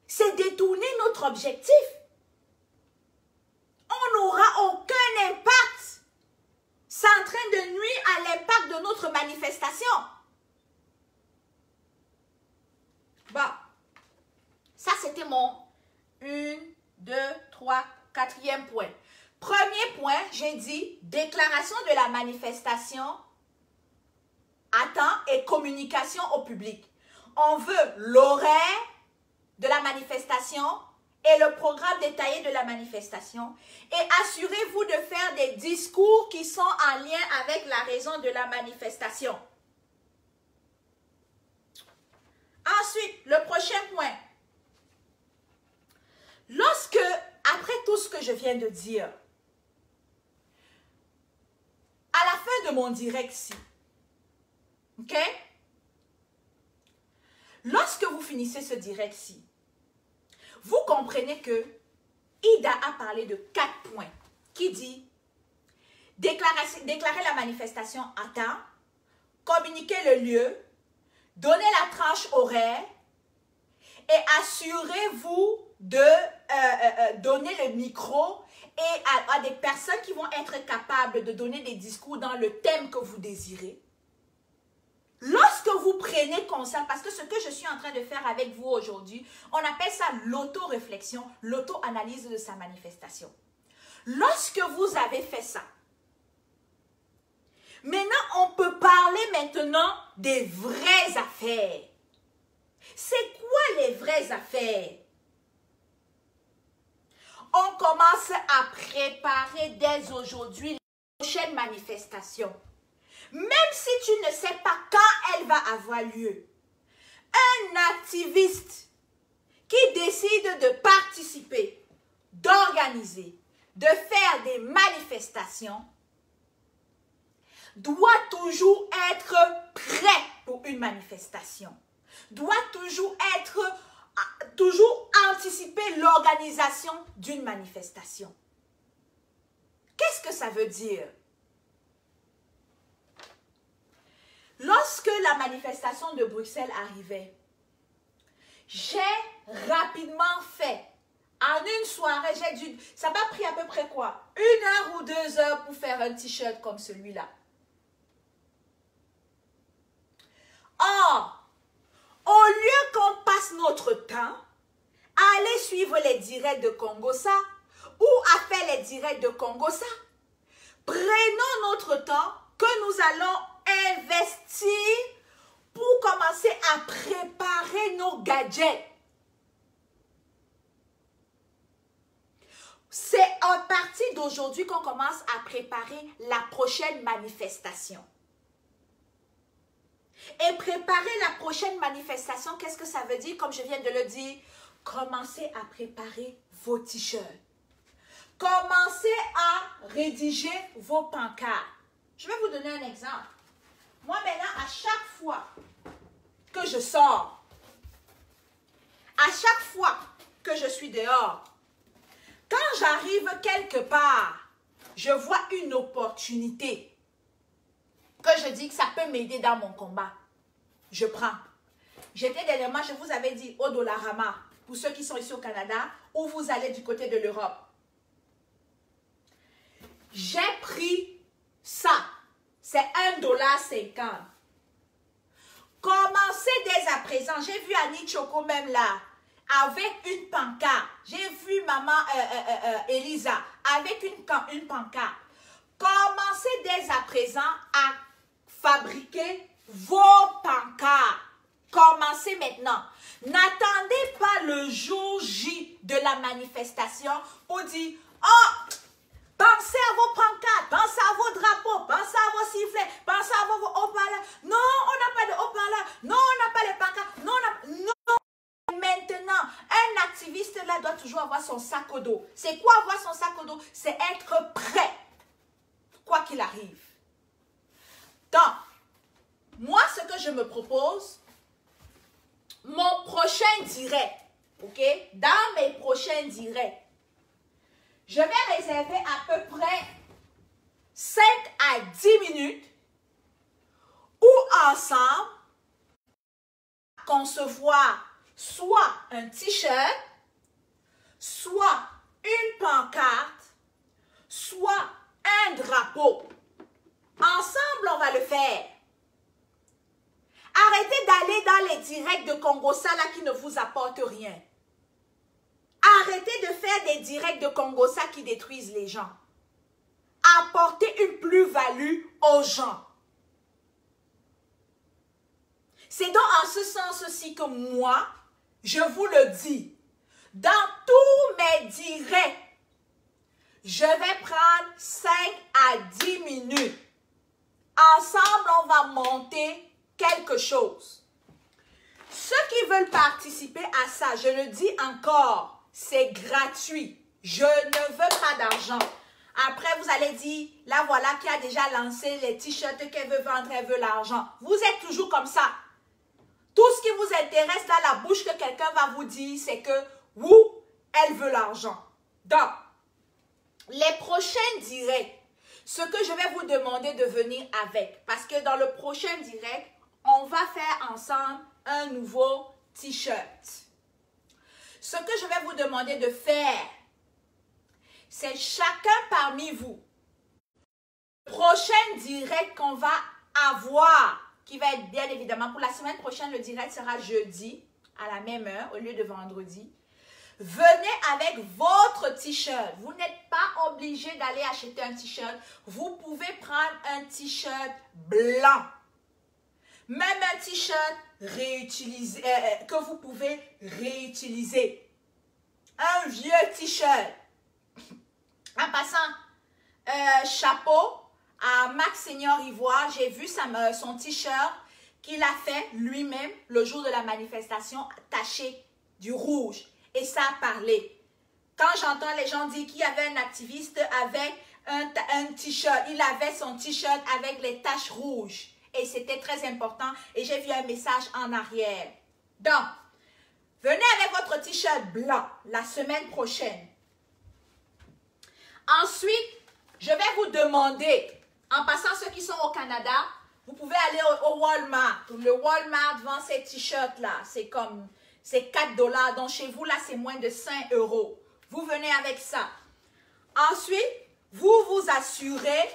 C'est détourner notre objectif. On n'aura aucun impact. C'est en train de nuire à l'impact de notre manifestation. Bon, ça c'était mon 1, 2, 3, 4e point. Premier point, j'ai dit déclaration de la manifestation à temps et communication au public. On veut l'horaire de la manifestation et le programme détaillé de la manifestation. Et assurez-vous de faire des discours qui sont en lien avec la raison de la manifestation. Ensuite, le prochain point. Lorsque, après tout ce que je viens de dire, à la fin de mon direct-ci, ok? Lorsque vous finissez ce direct-ci, vous comprenez que Ida a parlé de 4 points qui dit déclarer la manifestation à temps, communiquer le lieu, donner la tranche horaire et assurez-vous de donner le micro et à des personnes qui vont être capables de donner des discours dans le thème que vous désirez. Lorsque vous prenez conscience, parce que ce que je suis en train de faire avec vous aujourd'hui, on appelle ça l'auto-réflexion, l'auto-analyse de sa manifestation. Lorsque vous avez fait ça, maintenant on peut parler maintenant des vraies affaires. C'est quoi les vraies affaires? On commence à préparer dès aujourd'hui la prochaine manifestation. Même si tu ne sais pas quand elle va avoir lieu, un activiste qui décide de participer, d'organiser, de faire des manifestations, doit toujours être prêt pour une manifestation, doit toujours anticiper l'organisation d'une manifestation. Qu'est-ce que ça veut dire? Lorsque la manifestation de Bruxelles arrivait, j'ai rapidement fait, en une soirée, ça m'a pris à peu près quoi? 1 heure ou 2 heures pour faire un t-shirt comme celui-là. Or, au lieu qu'on passe notre temps à aller suivre les directs de Congossa ou à faire les directs de Congossa, prenons notre temps que nous allons investir pour commencer à préparer nos gadgets. C'est à partir d'aujourd'hui qu'on commence à préparer la prochaine manifestation. Et préparer la prochaine manifestation, qu'est-ce que ça veut dire? Comme je viens de le dire, commencez à préparer vos t-shirts. Commencez à rédiger vos pancartes. Je vais vous donner un exemple. Moi, maintenant, à chaque fois que je sors, à chaque fois que je suis dehors, quand j'arrive quelque part, je vois une opportunité que je dis que ça peut m'aider dans mon combat. Je prends. J'étais dernièrement, je vous avais dit, au Dollarama, pour ceux qui sont ici au Canada, ou vous allez du côté de l'Europe. J'ai pris ça. C'est $1,50. Commencez dès à présent. J'ai vu Annie Choco même là, avec une pancarte. J'ai vu maman Elisa avec une pancarte. Commencez dès à présent à fabriquer vos pancartes. Commencez maintenant. N'attendez pas le jour J de la manifestation pour dire « Oh, pensez à vos pancartes, pensez à vos drapeaux, pensez à vos sifflets, pensez à vos haut-parleurs. Non, on n'a pas de haut-parleurs. Non, on n'a pas les pancartes. Non, non. Maintenant, un activiste là doit toujours avoir son sac au dos. C'est quoi avoir son sac au dos? C'est être prêt, quoi qu'il arrive. Donc, moi, ce que je me propose, mon prochain direct, ok? Dans mes prochains directs, je vais réserver à peu près 5 à 10 minutes où ensemble, concevoir soit un t-shirt, soit une pancarte, soit un drapeau. Ensemble, on va le faire. Arrêtez d'aller dans les directs de Congossa là qui ne vous apportent rien. Arrêtez de faire des directs de Congossa qui détruisent les gens. Apportez une plus-value aux gens. C'est donc en ce sens-ci que moi, je vous le dis, dans tous mes directs, je vais prendre 5 à 10 minutes. Ensemble, on va monter quelque chose. Ceux qui veulent participer à ça, je le dis encore, c'est gratuit. Je ne veux pas d'argent. Après, vous allez dire, là voilà qui a déjà lancé les t-shirts qu'elle veut vendre, elle veut l'argent. Vous êtes toujours comme ça. Tout ce qui vous intéresse dans la bouche que quelqu'un va vous dire, c'est que, elle veut l'argent. Donc, les prochains directs, ce que je vais vous demander de venir avec, parce que dans le prochain direct, on va faire ensemble un nouveau t-shirt. Ce que je vais vous demander de faire, c'est chacun parmi vous, le prochain direct qu'on va avoir, qui va être bien évidemment pour la semaine prochaine, le direct sera jeudi à la même heure au lieu de vendredi. Venez avec votre t-shirt. Vous n'êtes pas obligé d'aller acheter un t-shirt. Vous pouvez prendre un t-shirt blanc. Même un t-shirt réutilisé, que vous pouvez réutiliser. Un vieux t-shirt. En passant, chapeau à Max Seigneur Ivoire. J'ai vu son t-shirt qu'il a fait lui-même le jour de la manifestation taché du rouge. Et ça a parlé. Quand j'entends les gens dire qu'il y avait un activiste avec un t-shirt, il avait son t-shirt avec les taches rouges. Et c'était très important. Et j'ai vu un message en arrière. Donc, venez avec votre t-shirt blanc la semaine prochaine. Ensuite, je vais vous demander, en passant ceux qui sont au Canada, vous pouvez aller au Walmart. Le Walmart vend ces t-shirts-là. C'est 4 $. Donc, chez vous, là, c'est moins de 5 €. Vous venez avec ça. Ensuite, vous vous assurez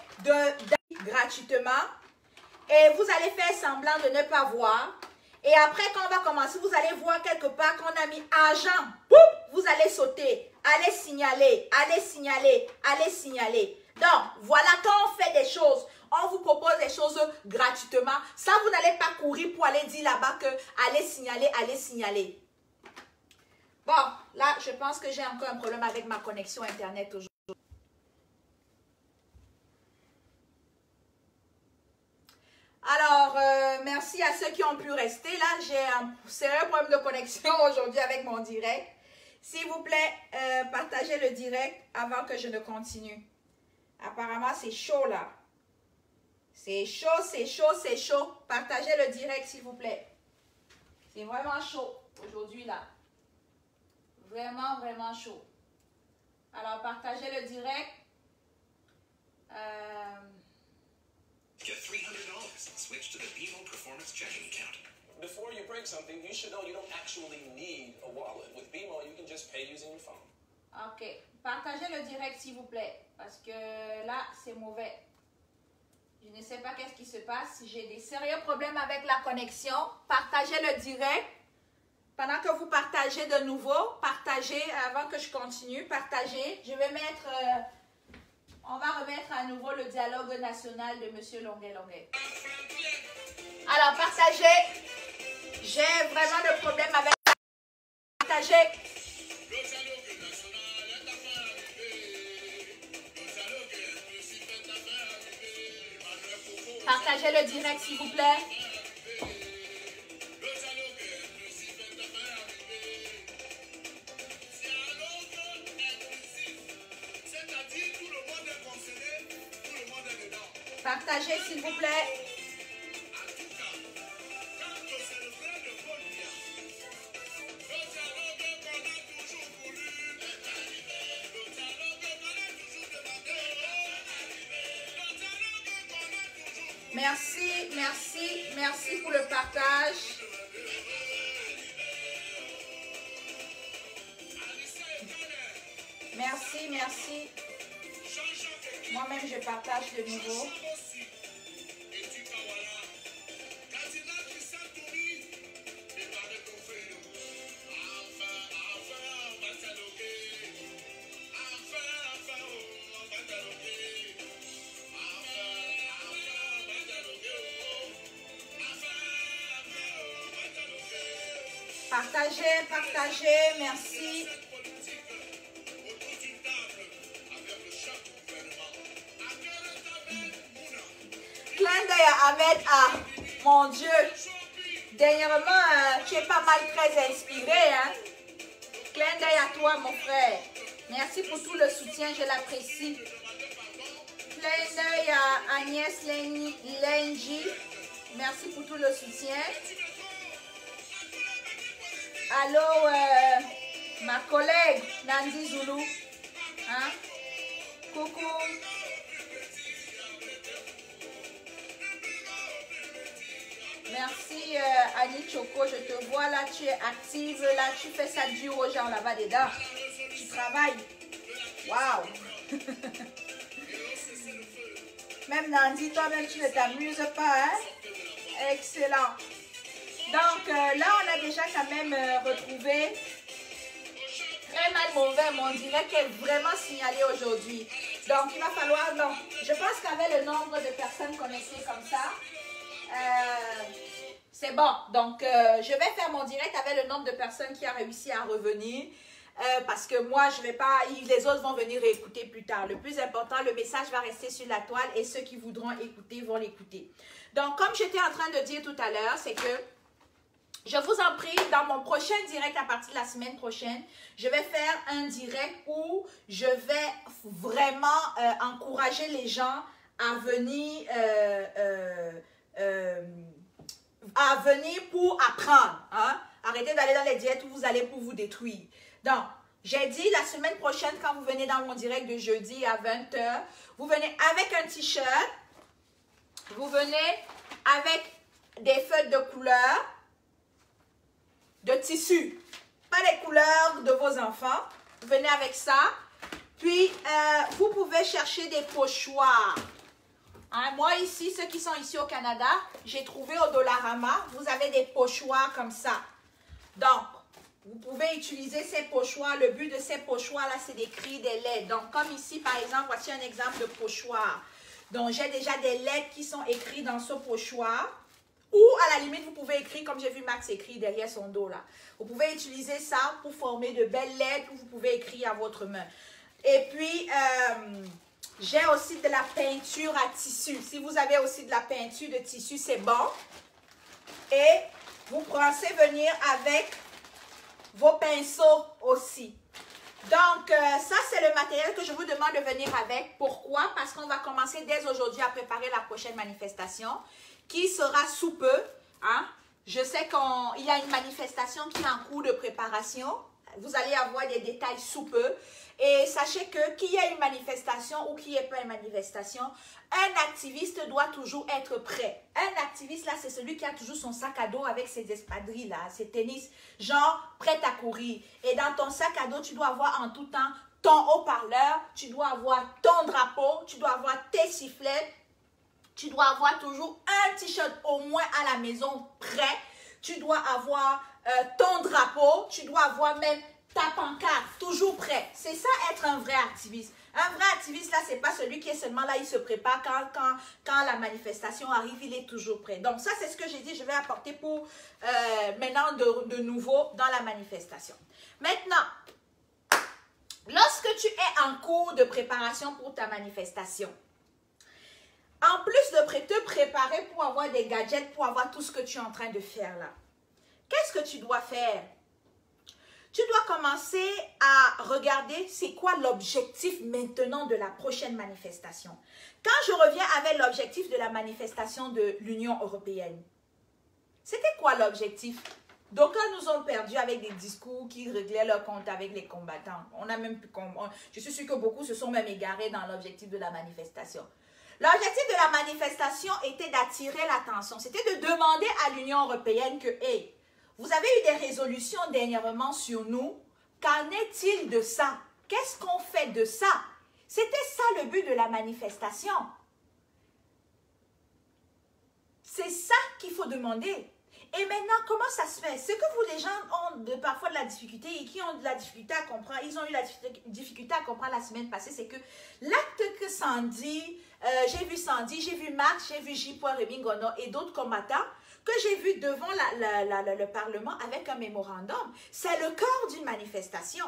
gratuitement. Et vous allez faire semblant de ne pas voir. Et après, quand on va commencer, vous allez voir quelque part qu'on a mis argent. Poup, vous allez sauter. Allez signaler, allez signaler, allez signaler. Donc, voilà, quand on fait des choses, on vous propose des choses gratuitement. Ça, vous n'allez pas courir pour aller dire là-bas que allez signaler, allez signaler. Bon, là, je pense que j'ai encore un problème avec ma connexion Internet aujourd'hui. Merci à ceux qui ont pu rester. Là, j'ai un sérieux problème de connexion aujourd'hui avec mon direct. S'il vous plaît, partagez le direct avant que je ne continue. Apparemment, c'est chaud là. C'est chaud, c'est chaud, c'est chaud. Partagez le direct, s'il vous plaît. C'est vraiment chaud aujourd'hui là. Vraiment, vraiment chaud. Alors, partagez le direct. Get $300. Switch to the BMO Performance Checking Account. Before you break something, you should know you don't actually need a wallet. With BMO, you can just pay using your phone. OK. Partagez le direct, s'il vous plaît. Parce que là, c'est mauvais. Je ne sais pas qu'est-ce qui se passe. J'ai des sérieux problèmes avec la connexion. Partagez le direct. Pendant que vous partagez de nouveau, partagez avant que je continue. Partagez. Je vais mettre... on va remettre à nouveau le dialogue national de M. Longuet-Longuet. Alors, partagez. J'ai vraiment de problème avec... Partagez. Partagez le direct, s'il vous plaît. Partagez, s'il vous plaît. Merci, merci, merci pour le partage. Merci, merci. Moi-même, je partage de nouveau. Partagez, partagez, merci. Clin d'œil à Ahmed. Ah, mon Dieu. Dernièrement, tu es pas mal très inspiré. Hein? Clin d'œil à toi, mon frère. Merci pour tout le soutien, je l'apprécie. Clin d'œil à Agnès Lenji. Merci pour tout le soutien. Allô, ma collègue Nandi Zulu. Hein? Coucou. Merci Annie Choco, je te vois là, tu es active, là, tu fais ça dur aux gens là-bas dedans. Tu travailles. Waouh. Même Nandi, toi-même, tu ne t'amuses pas, hein? Excellent. Donc là, on a déjà quand même retrouvé très mal mauvais. Mon direct est vraiment signalé aujourd'hui. Donc, il va falloir... Non, je pense qu'avec le nombre de personnes connectées comme ça, c'est bon. Donc, je vais faire mon direct avec le nombre de personnes qui a réussi à revenir. Parce que moi, je vais pas... Les autres vont venir écouter plus tard. Le plus important, le message va rester sur la toile et ceux qui voudront écouter vont l'écouter. Donc, comme j'étais en train de dire tout à l'heure, c'est que je vous en prie, dans mon prochain direct à partir de la semaine prochaine, je vais faire un direct où je vais vraiment encourager les gens à venir, pour apprendre. Hein? Arrêtez d'aller dans les directs où vous allez pour vous détruire. Donc, j'ai dit la semaine prochaine, quand vous venez dans mon direct de jeudi à 20 h, vous venez avec un t-shirt, vous venez avec des feuilles de couleur, de tissu, pas les couleurs de vos enfants. Vous venez avec ça. Puis, vous pouvez chercher des pochoirs. Hein, moi ici, ceux qui sont ici au Canada, j'ai trouvé au Dollarama, vous avez des pochoirs comme ça. Donc, vous pouvez utiliser ces pochoirs. Le but de ces pochoirs-là, c'est d'écrire des lettres. Donc, comme ici, par exemple, voici un exemple de pochoir. Donc, j'ai déjà des lettres qui sont écrites dans ce pochoir. Ou, à la limite, vous pouvez écrire, comme j'ai vu Max écrire derrière son dos, là. Vous pouvez utiliser ça pour former de belles lettres ou vous pouvez écrire à votre main. Et puis, j'ai aussi de la peinture à tissu. Si vous avez aussi de la peinture de tissu, c'est bon. Et vous pensez venir avec vos pinceaux aussi. Donc, ça, c'est le matériel que je vous demande de venir avec. Pourquoi? Parce qu'on va commencer dès aujourd'hui à préparer la prochaine manifestation qui sera sous peu. Hein? Je sais qu'il y a une manifestation qui est en cours de préparation. Vous allez avoir des détails sous peu. Et sachez que qu'il y ait une manifestation ou qu'il n'y ait pas une manifestation, un activiste doit toujours être prêt. Un activiste, là, c'est celui qui a toujours son sac à dos avec ses espadrilles, là, ses tennis, genre prêt à courir. Et dans ton sac à dos, tu dois avoir en tout temps ton haut-parleur, tu dois avoir ton drapeau, tu dois avoir tes sifflets, tu dois avoir toujours un t-shirt au moins à la maison prêt, tu dois avoir ton drapeau, tu dois avoir même ta pancarte, toujours prêt. C'est ça être un vrai activiste. Un vrai activiste, là, c'est pas celui qui est seulement là, il se prépare quand la manifestation arrive, il est toujours prêt. Donc ça, c'est ce que j'ai dit, je vais apporter pour maintenant de nouveau dans la manifestation. Maintenant, lorsque tu es en cours de préparation pour ta manifestation, en plus de te préparer pour avoir des gadgets, pour avoir tout ce que tu es en train de faire là, qu'est-ce que tu dois faire? Tu dois commencer à regarder c'est quoi l'objectif maintenant de la prochaine manifestation. Quand je reviens avec l'objectif de la manifestation de l'Union européenne, c'était quoi l'objectif? D'aucuns nous ont perdus avec des discours qui réglaient leur compte avec les combattants. Je suis sûre que beaucoup se sont même égarés dans l'objectif de la manifestation. L'objectif de la manifestation était d'attirer l'attention. C'était de demander à l'Union européenne que, hey, vous avez eu des résolutions dernièrement sur nous. Qu'en est-il de ça? Qu'est-ce qu'on fait de ça? C'était ça le but de la manifestation. C'est ça qu'il faut demander. Et maintenant, comment ça se fait? Ce que vous, les gens, ont parfois de la difficulté et qui ont de la difficulté à comprendre, ils ont eu la difficulté à comprendre la semaine passée, c'est que l'acte que Sandy, j'ai vu Sandy, j'ai vu Max, j'ai vu J. Remingono et d'autres combattants, que j'ai vu devant le Parlement avec un mémorandum, c'est le cœur d'une manifestation.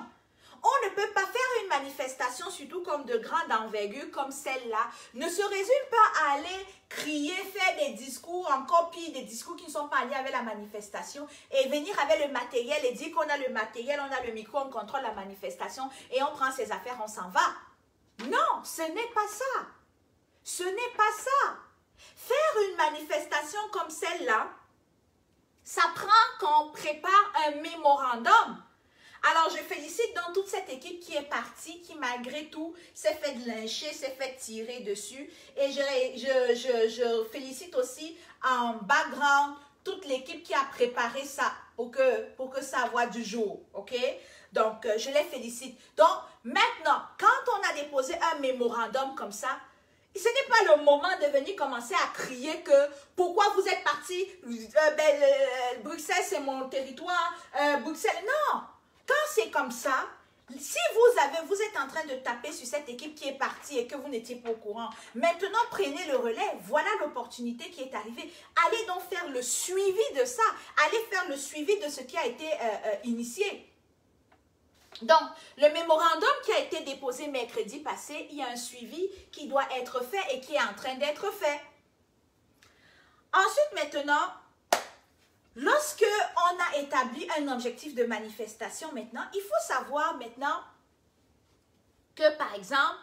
On ne peut pas faire une manifestation, surtout comme de grande envergure, comme celle-là, ne se résume pas à aller crier, faire des discours en copie, des discours qui ne sont pas liés avec la manifestation, et venir avec le matériel et dire qu'on a le matériel, on a le micro, on contrôle la manifestation, et on prend ses affaires, on s'en va. Non, ce n'est pas ça. Ce n'est pas ça. Faire une manifestation comme celle-là, ça prend qu'on prépare un mémorandum. Alors, je félicite donc toute cette équipe qui est partie, qui malgré tout s'est fait lyncher, s'est fait tirer dessus. Et je félicite aussi en background toute l'équipe qui a préparé ça pour que ça voie du jour. OK? Donc, je les félicite. Donc, maintenant, quand on a déposé un mémorandum comme ça, ce n'est pas le moment de venir commencer à crier que pourquoi vous êtes parti, Bruxelles c'est mon territoire, Bruxelles, non. Quand c'est comme ça, si vous êtes en train de taper sur cette équipe qui est partie et que vous n'étiez pas au courant, maintenant prenez le relais, voilà l'opportunité qui est arrivée. Allez donc faire le suivi de ça, allez faire le suivi de ce qui a été initié. Donc, le mémorandum qui a été déposé mercredi passé, il y a un suivi qui doit être fait et qui est en train d'être fait. Ensuite, maintenant, lorsque on a établi un objectif de manifestation maintenant, il faut savoir maintenant que, par exemple,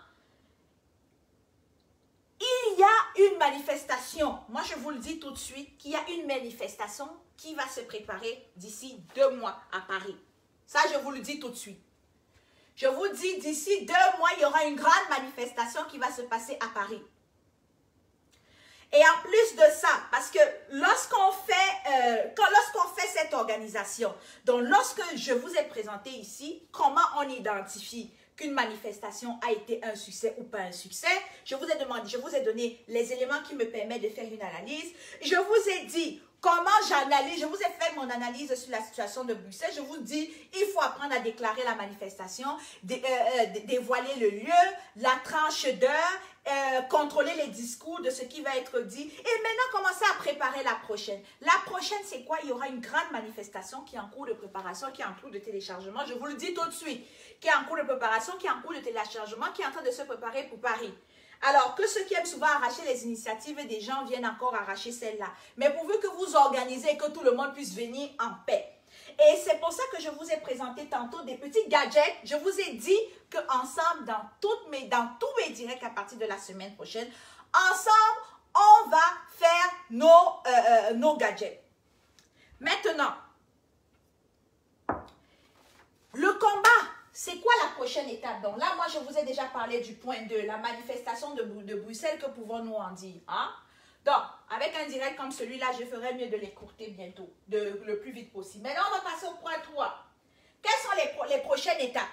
il y a une manifestation. Moi, je vous le dis tout de suite qu'il y a une manifestation qui va se préparer d'ici 2 mois à Paris. Ça, je vous le dis tout de suite. Je vous dis, d'ici 2 mois, il y aura une grande manifestation qui va se passer à Paris. Et en plus de ça, parce que lorsqu'on fait cette organisation, donc lorsque je vous ai présenté ici, comment on identifie qu'une manifestation a été un succès ou pas un succès, je vous ai donné les éléments qui me permettent de faire une analyse. Je vous ai dit comment j'analyse, je vous ai fait mon analyse sur la situation de Bruxelles. Je vous dis, il faut apprendre à déclarer la manifestation, dévoiler le lieu, la tranche d'heure, contrôler les discours de ce qui va être dit et maintenant commencer à préparer la prochaine. La prochaine, c'est quoi? Il y aura une grande manifestation qui est en cours de préparation, qui est en cours de téléchargement. Je vous le dis tout de suite, qui est en cours de préparation, qui est en cours de téléchargement, qui est en train de se préparer pour Paris. Alors que ceux qui aiment souvent arracher les initiatives des gens viennent encore arracher celle-là. Mais pourvu que vous organisez et que tout le monde puisse venir en paix. Et c'est pour ça que je vous ai présenté tantôt des petits gadgets. Je vous ai dit qu'ensemble, dans tous mes directs à partir de la semaine prochaine, ensemble, on va faire nos gadgets. Maintenant, le combat, c'est quoi la prochaine étape? Donc là, moi, je vous ai déjà parlé du point 2, la manifestation de Bruxelles, que pouvons-nous en dire? Hein? Donc, avec un direct comme celui-là, je ferai mieux de l'écourter bientôt, le plus vite possible. Maintenant, on va passer au point 3. Quelles sont les prochaines étapes?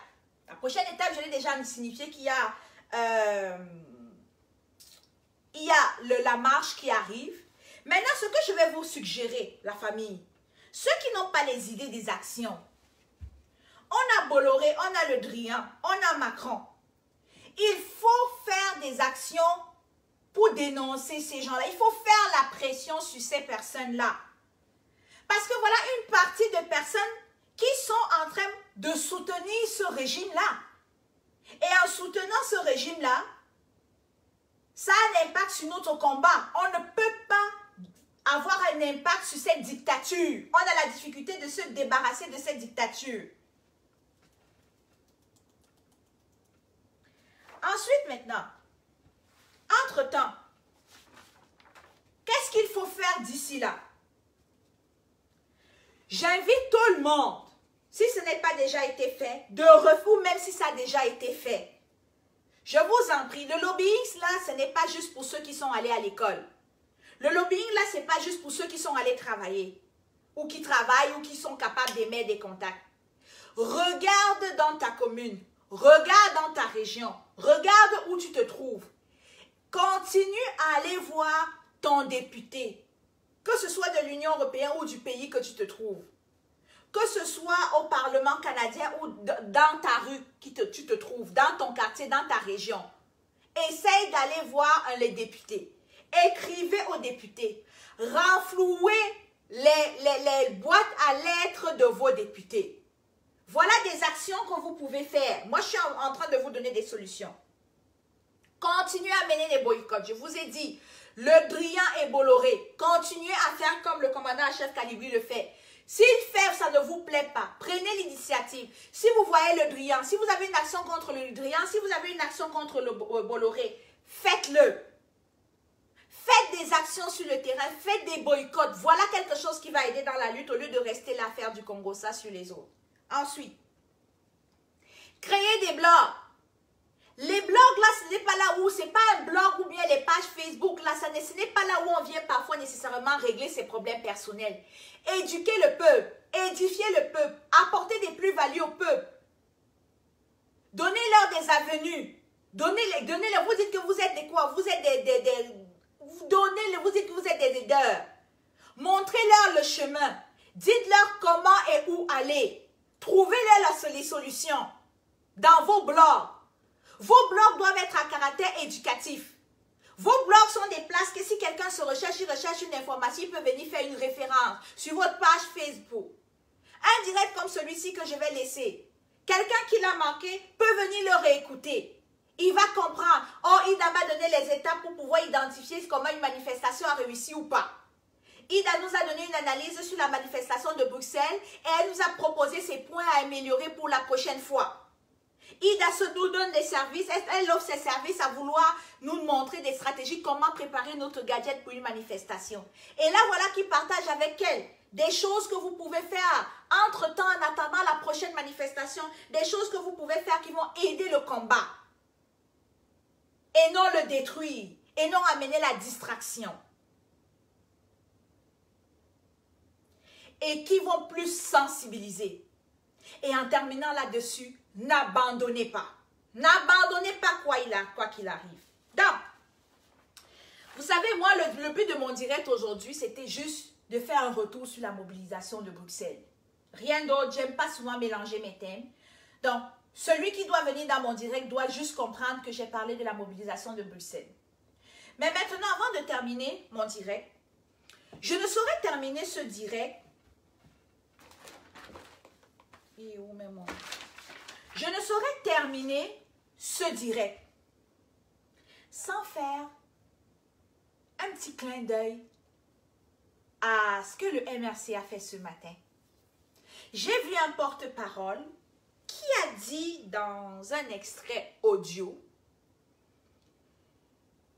La prochaine étape, je l'ai déjà signifié qu'il y a, la marche qui arrive. Maintenant, ce que je vais vous suggérer, la famille, ceux qui n'ont pas les idées des actions, on a Bolloré, on a Le Drian, on a Macron. Il faut faire des actions pour dénoncer ces gens-là. Il faut faire la pression sur ces personnes-là. Parce que voilà une partie de personnes qui sont en train de soutenir ce régime-là. Et en soutenant ce régime-là, ça a un impact sur notre combat. On ne peut pas avoir un impact sur cette dictature. On a la difficulté de se débarrasser de cette dictature. Ensuite, maintenant, entre-temps, qu'est-ce qu'il faut faire d'ici là? J'invite tout le monde, si ce n'est pas déjà été fait, ou même si ça a déjà été fait. Je vous en prie, le lobbying là, ce n'est pas juste pour ceux qui sont allés à l'école. Le lobbying là, ce n'est pas juste pour ceux qui sont allés travailler, ou qui travaillent, ou qui sont capables d'émettre des contacts. Regarde dans ta commune, regarde dans ta région, regarde où tu te trouves. Continue à aller voir ton député, que ce soit de l'Union européenne ou du pays que tu te trouves, que ce soit au Parlement canadien ou dans ta rue tu te trouves, dans ton quartier, dans ta région. Essaye d'aller voir les députés. Écrivez aux députés. Renflouez les boîtes à lettres de vos députés. Voilà des actions que vous pouvez faire. Moi, je suis en train de vous donner des solutions. Continuez à mener les boycotts. Je vous ai dit, Le Drian et Bolloré, continuez à faire comme le commandant en chef Calibri le fait. S'il fait, ça ne vous plaît pas, prenez l'initiative. Si vous voyez Le Drian, si vous avez une action contre Le Drian, si vous avez une action contre le Bolloré, faites-le. Faites des actions sur le terrain, faites des boycotts. Voilà quelque chose qui va aider dans la lutte au lieu de rester là à faire du Congo ça sur les autres. Ensuite, créez des blogs. Les blogs là, ce n'est pas là où, c'est pas un blog ou bien les pages Facebook là, ce n'est pas là où on vient parfois nécessairement régler ses problèmes personnels. Éduquer le peuple, édifier le peuple, apporter des plus-values au peuple. Donnez-leur des avenues. Donnez-leur, vous dites que vous êtes des quoi? Vous êtes vous dites que vous êtes des leaders. Montrez-leur le chemin. Dites-leur comment et où aller. Trouvez-leur les solutions dans vos blogs. Vos blogs doivent être à caractère éducatif. Vos blogs sont des places que si quelqu'un se recherche, il recherche une information, il peut venir faire une référence sur votre page Facebook. Un direct comme celui-ci que je vais laisser. Quelqu'un qui l'a manqué peut venir le réécouter. Il va comprendre. Oh, Ida m'a donné les étapes pour pouvoir identifier comment une manifestation a réussi ou pas. Ida nous a donné une analyse sur la manifestation de Bruxelles et elle nous a proposé ses points à améliorer pour la prochaine fois. Ida nous donne des services, elle offre ses services à vouloir nous montrer des stratégies, comment préparer notre gadget pour une manifestation. Et là, voilà qu'il partage avec elle des choses que vous pouvez faire entre-temps, en attendant la prochaine manifestation, des choses que vous pouvez faire qui vont aider le combat. Et non le détruire, et non amener la distraction. Et qui vont plus sensibiliser. Et en terminant là-dessus, n'abandonnez pas. N'abandonnez pas quoi qu'il arrive. Donc, vous savez, moi, le but de mon direct aujourd'hui, c'était juste de faire un retour sur la mobilisation de Bruxelles. Rien d'autre, j'aime pas souvent mélanger mes thèmes. Donc, celui qui doit venir dans mon direct doit juste comprendre que j'ai parlé de la mobilisation de Bruxelles. Mais maintenant, avant de terminer mon direct, je ne saurais terminer ce direct. Et où même je ne saurais terminer ce direct sans faire un petit clin d'œil à ce que le MRC a fait ce matin. J'ai vu un porte-parole qui a dit dans un extrait audio,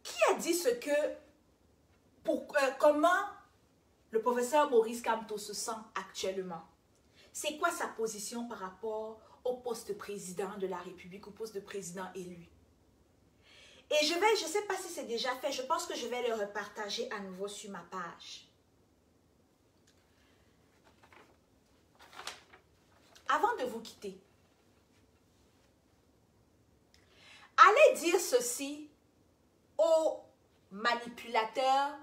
qui a dit ce que, comment le professeur Maurice Kamto se sent actuellement. C'est quoi sa position par rapport au poste de président de la République, au poste de président élu. Et je ne sais pas si c'est déjà fait, je pense que je vais le repartager à nouveau sur ma page. Avant de vous quitter, allez dire ceci aux manipulateurs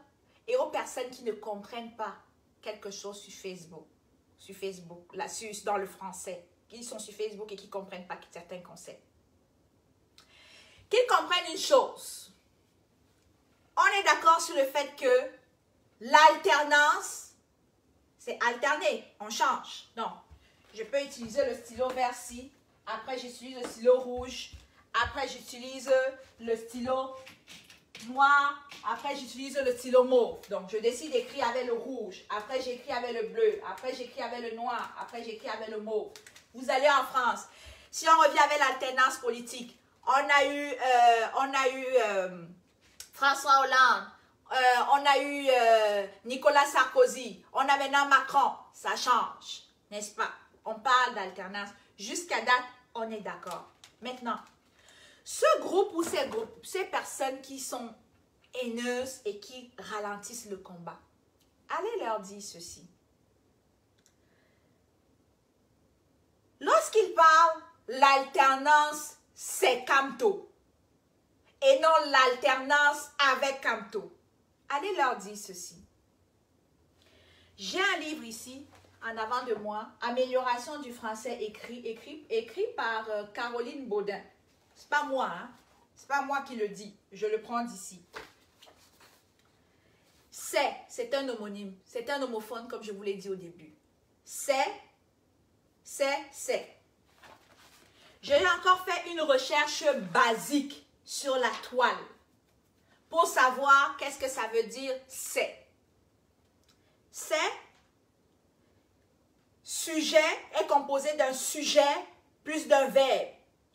et aux personnes qui ne comprennent pas quelque chose sur Facebook, là, dans le français, qui sont sur Facebook et qui ne comprennent pas certains concepts. Qu'ils comprennent une chose. On est d'accord sur le fait que l'alternance, c'est alterner, on change. Donc, je peux utiliser le stylo vert-ci, après j'utilise le stylo rouge, après j'utilise le stylo noir, après j'utilise le stylo mauve. Donc, je décide d'écrire avec le rouge, après j'écris avec le bleu, après j'écris avec le noir, après j'écris avec le mauve. Vous allez en France. Si on revient avec l'alternance politique, on a eu François Hollande, on a eu Nicolas Sarkozy, on a maintenant Macron. Ça change, n'est-ce pas? On parle d'alternance. Jusqu'à date, on est d'accord. Maintenant, ce groupe ou ces personnes qui sont haineuses et qui ralentissent le combat, allez leur dire ceci. Lorsqu'ils parlent l'alternance, c'est Kamto et non l'alternance avec Kamto. Allez leur dire ceci. J'ai un livre ici, en avant de moi, Amélioration du français écrit par Caroline Baudin. C'est pas moi, hein? C'est pas moi qui le dis. Je le prends d'ici. C'est un homonyme. C'est un homophone, comme je vous l'ai dit au début. C'est. J'ai encore fait une recherche basique sur la toile pour savoir qu'est-ce que ça veut dire c'est. C'est. Sujet est composé d'un sujet plus d'un verbe.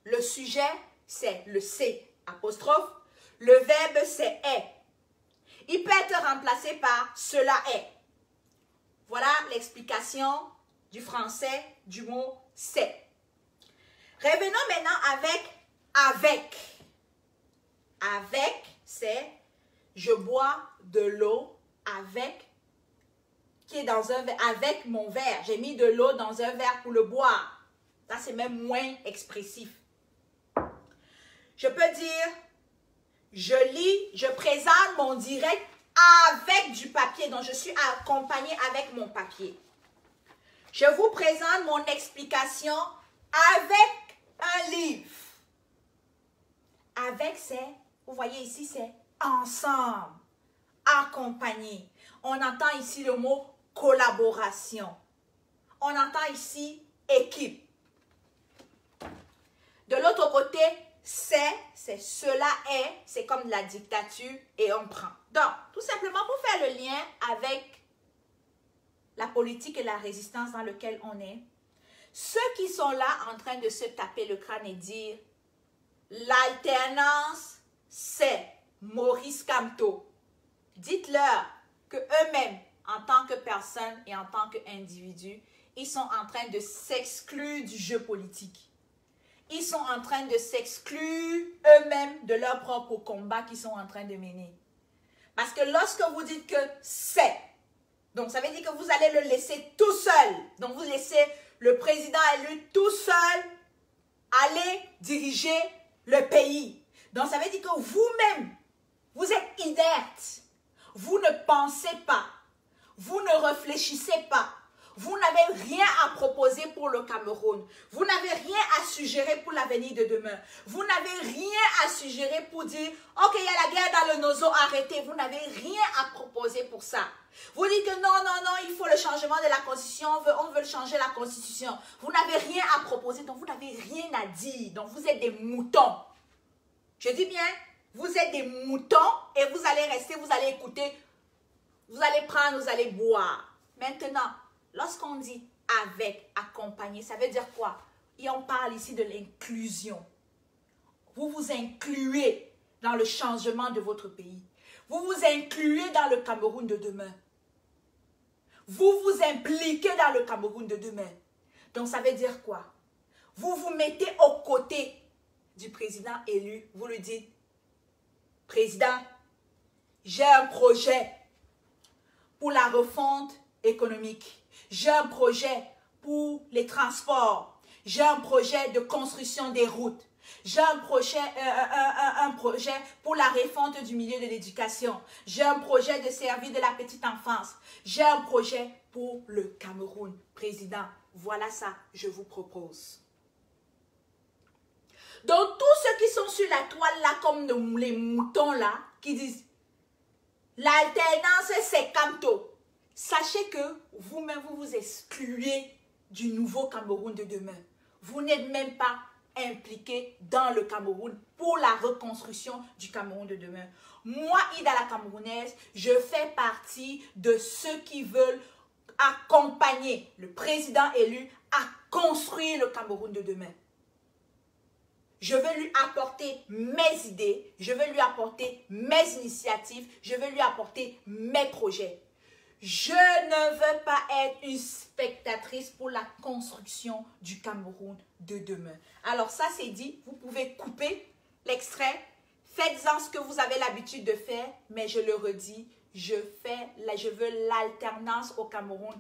Le sujet, c'est le C apostrophe. Le verbe, c'est est. Il peut être remplacé par cela est. Voilà l'explication du français du mot c'est. Revenons maintenant avec. Avec, c'est je bois de l'eau avec, qui est dans un verre, avec mon verre. J'ai mis de l'eau dans un verre pour le boire. Ça, c'est même moins expressif. Je peux dire, je lis, je présente mon direct avec du papier. Donc, je suis accompagnée avec mon papier. Je vous présente mon explication avec un livre. Avec, c'est, vous voyez ici, c'est ensemble, accompagné. On entend ici le mot collaboration. On entend ici équipe. De l'autre côté, c'est cela est, c'est comme de la dictature et on prend. Donc, tout simplement pour faire le lien avec la politique et la résistance dans laquelle on est, ceux qui sont là en train de se taper le crâne et dire l'alternance, c'est Maurice Kamto. Dites-leur que eux-mêmes, en tant que personne et en tant qu'individu, ils sont en train de s'exclure du jeu politique. Ils sont en train de s'exclure eux-mêmes de leur propre combat qu'ils sont en train de mener. Parce que lorsque vous dites que c'est, donc ça veut dire que vous allez le laisser tout seul. Donc vous laissez le président élu tout seul aller diriger le pays. Donc ça veut dire que vous-même, vous êtes inerte. Vous ne pensez pas. Vous ne réfléchissez pas. Vous n'avez rien à proposer pour le Cameroun. Vous n'avez rien à suggérer pour l'avenir de demain. Vous n'avez rien à suggérer pour dire « Ok, il y a la guerre dans le Nozo, arrêtez ». Vous n'avez rien à proposer pour ça. Vous dites que non, il faut le changement de la Constitution, on veut changer la Constitution. Vous n'avez rien à proposer, donc vous n'avez rien à dire. Donc vous êtes des moutons. Je dis bien, Vous êtes des moutons et vous allez rester, vous allez écouter, vous allez prendre, vous allez boire. Maintenant, lorsqu'on dit avec, accompagner, ça veut dire quoi? Et on parle ici de l'inclusion. Vous vous incluez dans le changement de votre pays. Vous vous incluez dans le Cameroun de demain. Vous vous impliquez dans le Cameroun de demain. Donc ça veut dire quoi? Vous vous mettez aux côtés du président élu. Vous lui dites, président, j'ai un projet pour la refonte économique. J'ai un projet pour les transports. J'ai un projet de construction des routes. J'ai un projet pour la refonte du milieu de l'éducation. J'ai un projet de service de la petite enfance. J'ai un projet pour le Cameroun. Président, voilà ça, je vous propose. Donc, tous ceux qui sont sur la toile là, comme les moutons là, qui disent l'alternance c'est Camto. Sachez que vous-même, vous vous excluez du nouveau Cameroun de demain. Vous n'êtes même pas impliqué dans le Cameroun pour la reconstruction du Cameroun de demain. Moi, Ida la Camerounaise, je fais partie de ceux qui veulent accompagner le président élu à construire le Cameroun de demain. Je veux lui apporter mes idées, je veux lui apporter mes initiatives, je veux lui apporter mes projets. Je ne veux pas être une spectatrice pour la construction du Cameroun de demain. Alors ça c'est dit, vous pouvez couper l'extrait, faites-en ce que vous avez l'habitude de faire, mais je le redis, je veux l'alternance au Cameroun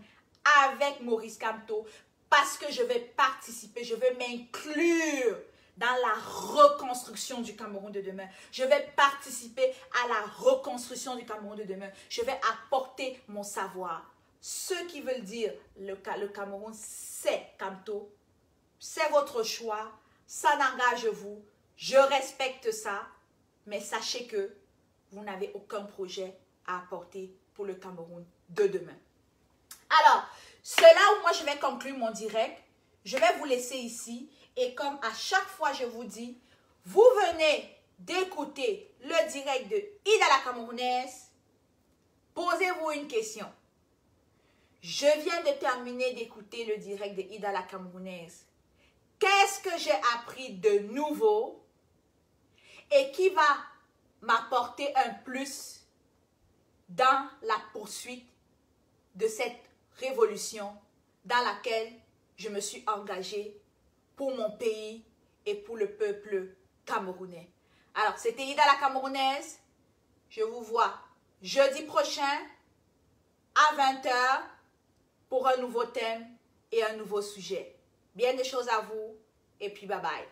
avec Maurice Kamto parce que je vais participer, je veux m'inclure dans la reconstruction du Cameroun de demain. Je vais participer à la reconstruction du Cameroun de demain. Je vais apporter mon savoir. Ceux qui veulent dire le Cameroun, c'est Kamto. C'est votre choix. Ça n'engage vous. Je respecte ça. Mais sachez que vous n'avez aucun projet à apporter pour le Cameroun de demain. Alors, c'est là où moi je vais conclure mon direct. Je vais vous laisser ici. Et comme à chaque fois je vous dis, vous venez d'écouter le direct de Ida la Camerounaise, posez-vous une question. Je viens de terminer d'écouter le direct de Ida la Camerounaise. Qu'est-ce que j'ai appris de nouveau et qui va m'apporter un plus dans la poursuite de cette révolution dans laquelle je me suis engagée pour mon pays et pour le peuple camerounais. Alors, c'était Ida la Camerounaise. Je vous vois jeudi prochain à 20 h pour un nouveau thème et un nouveau sujet. Bien des choses à vous et puis bye bye.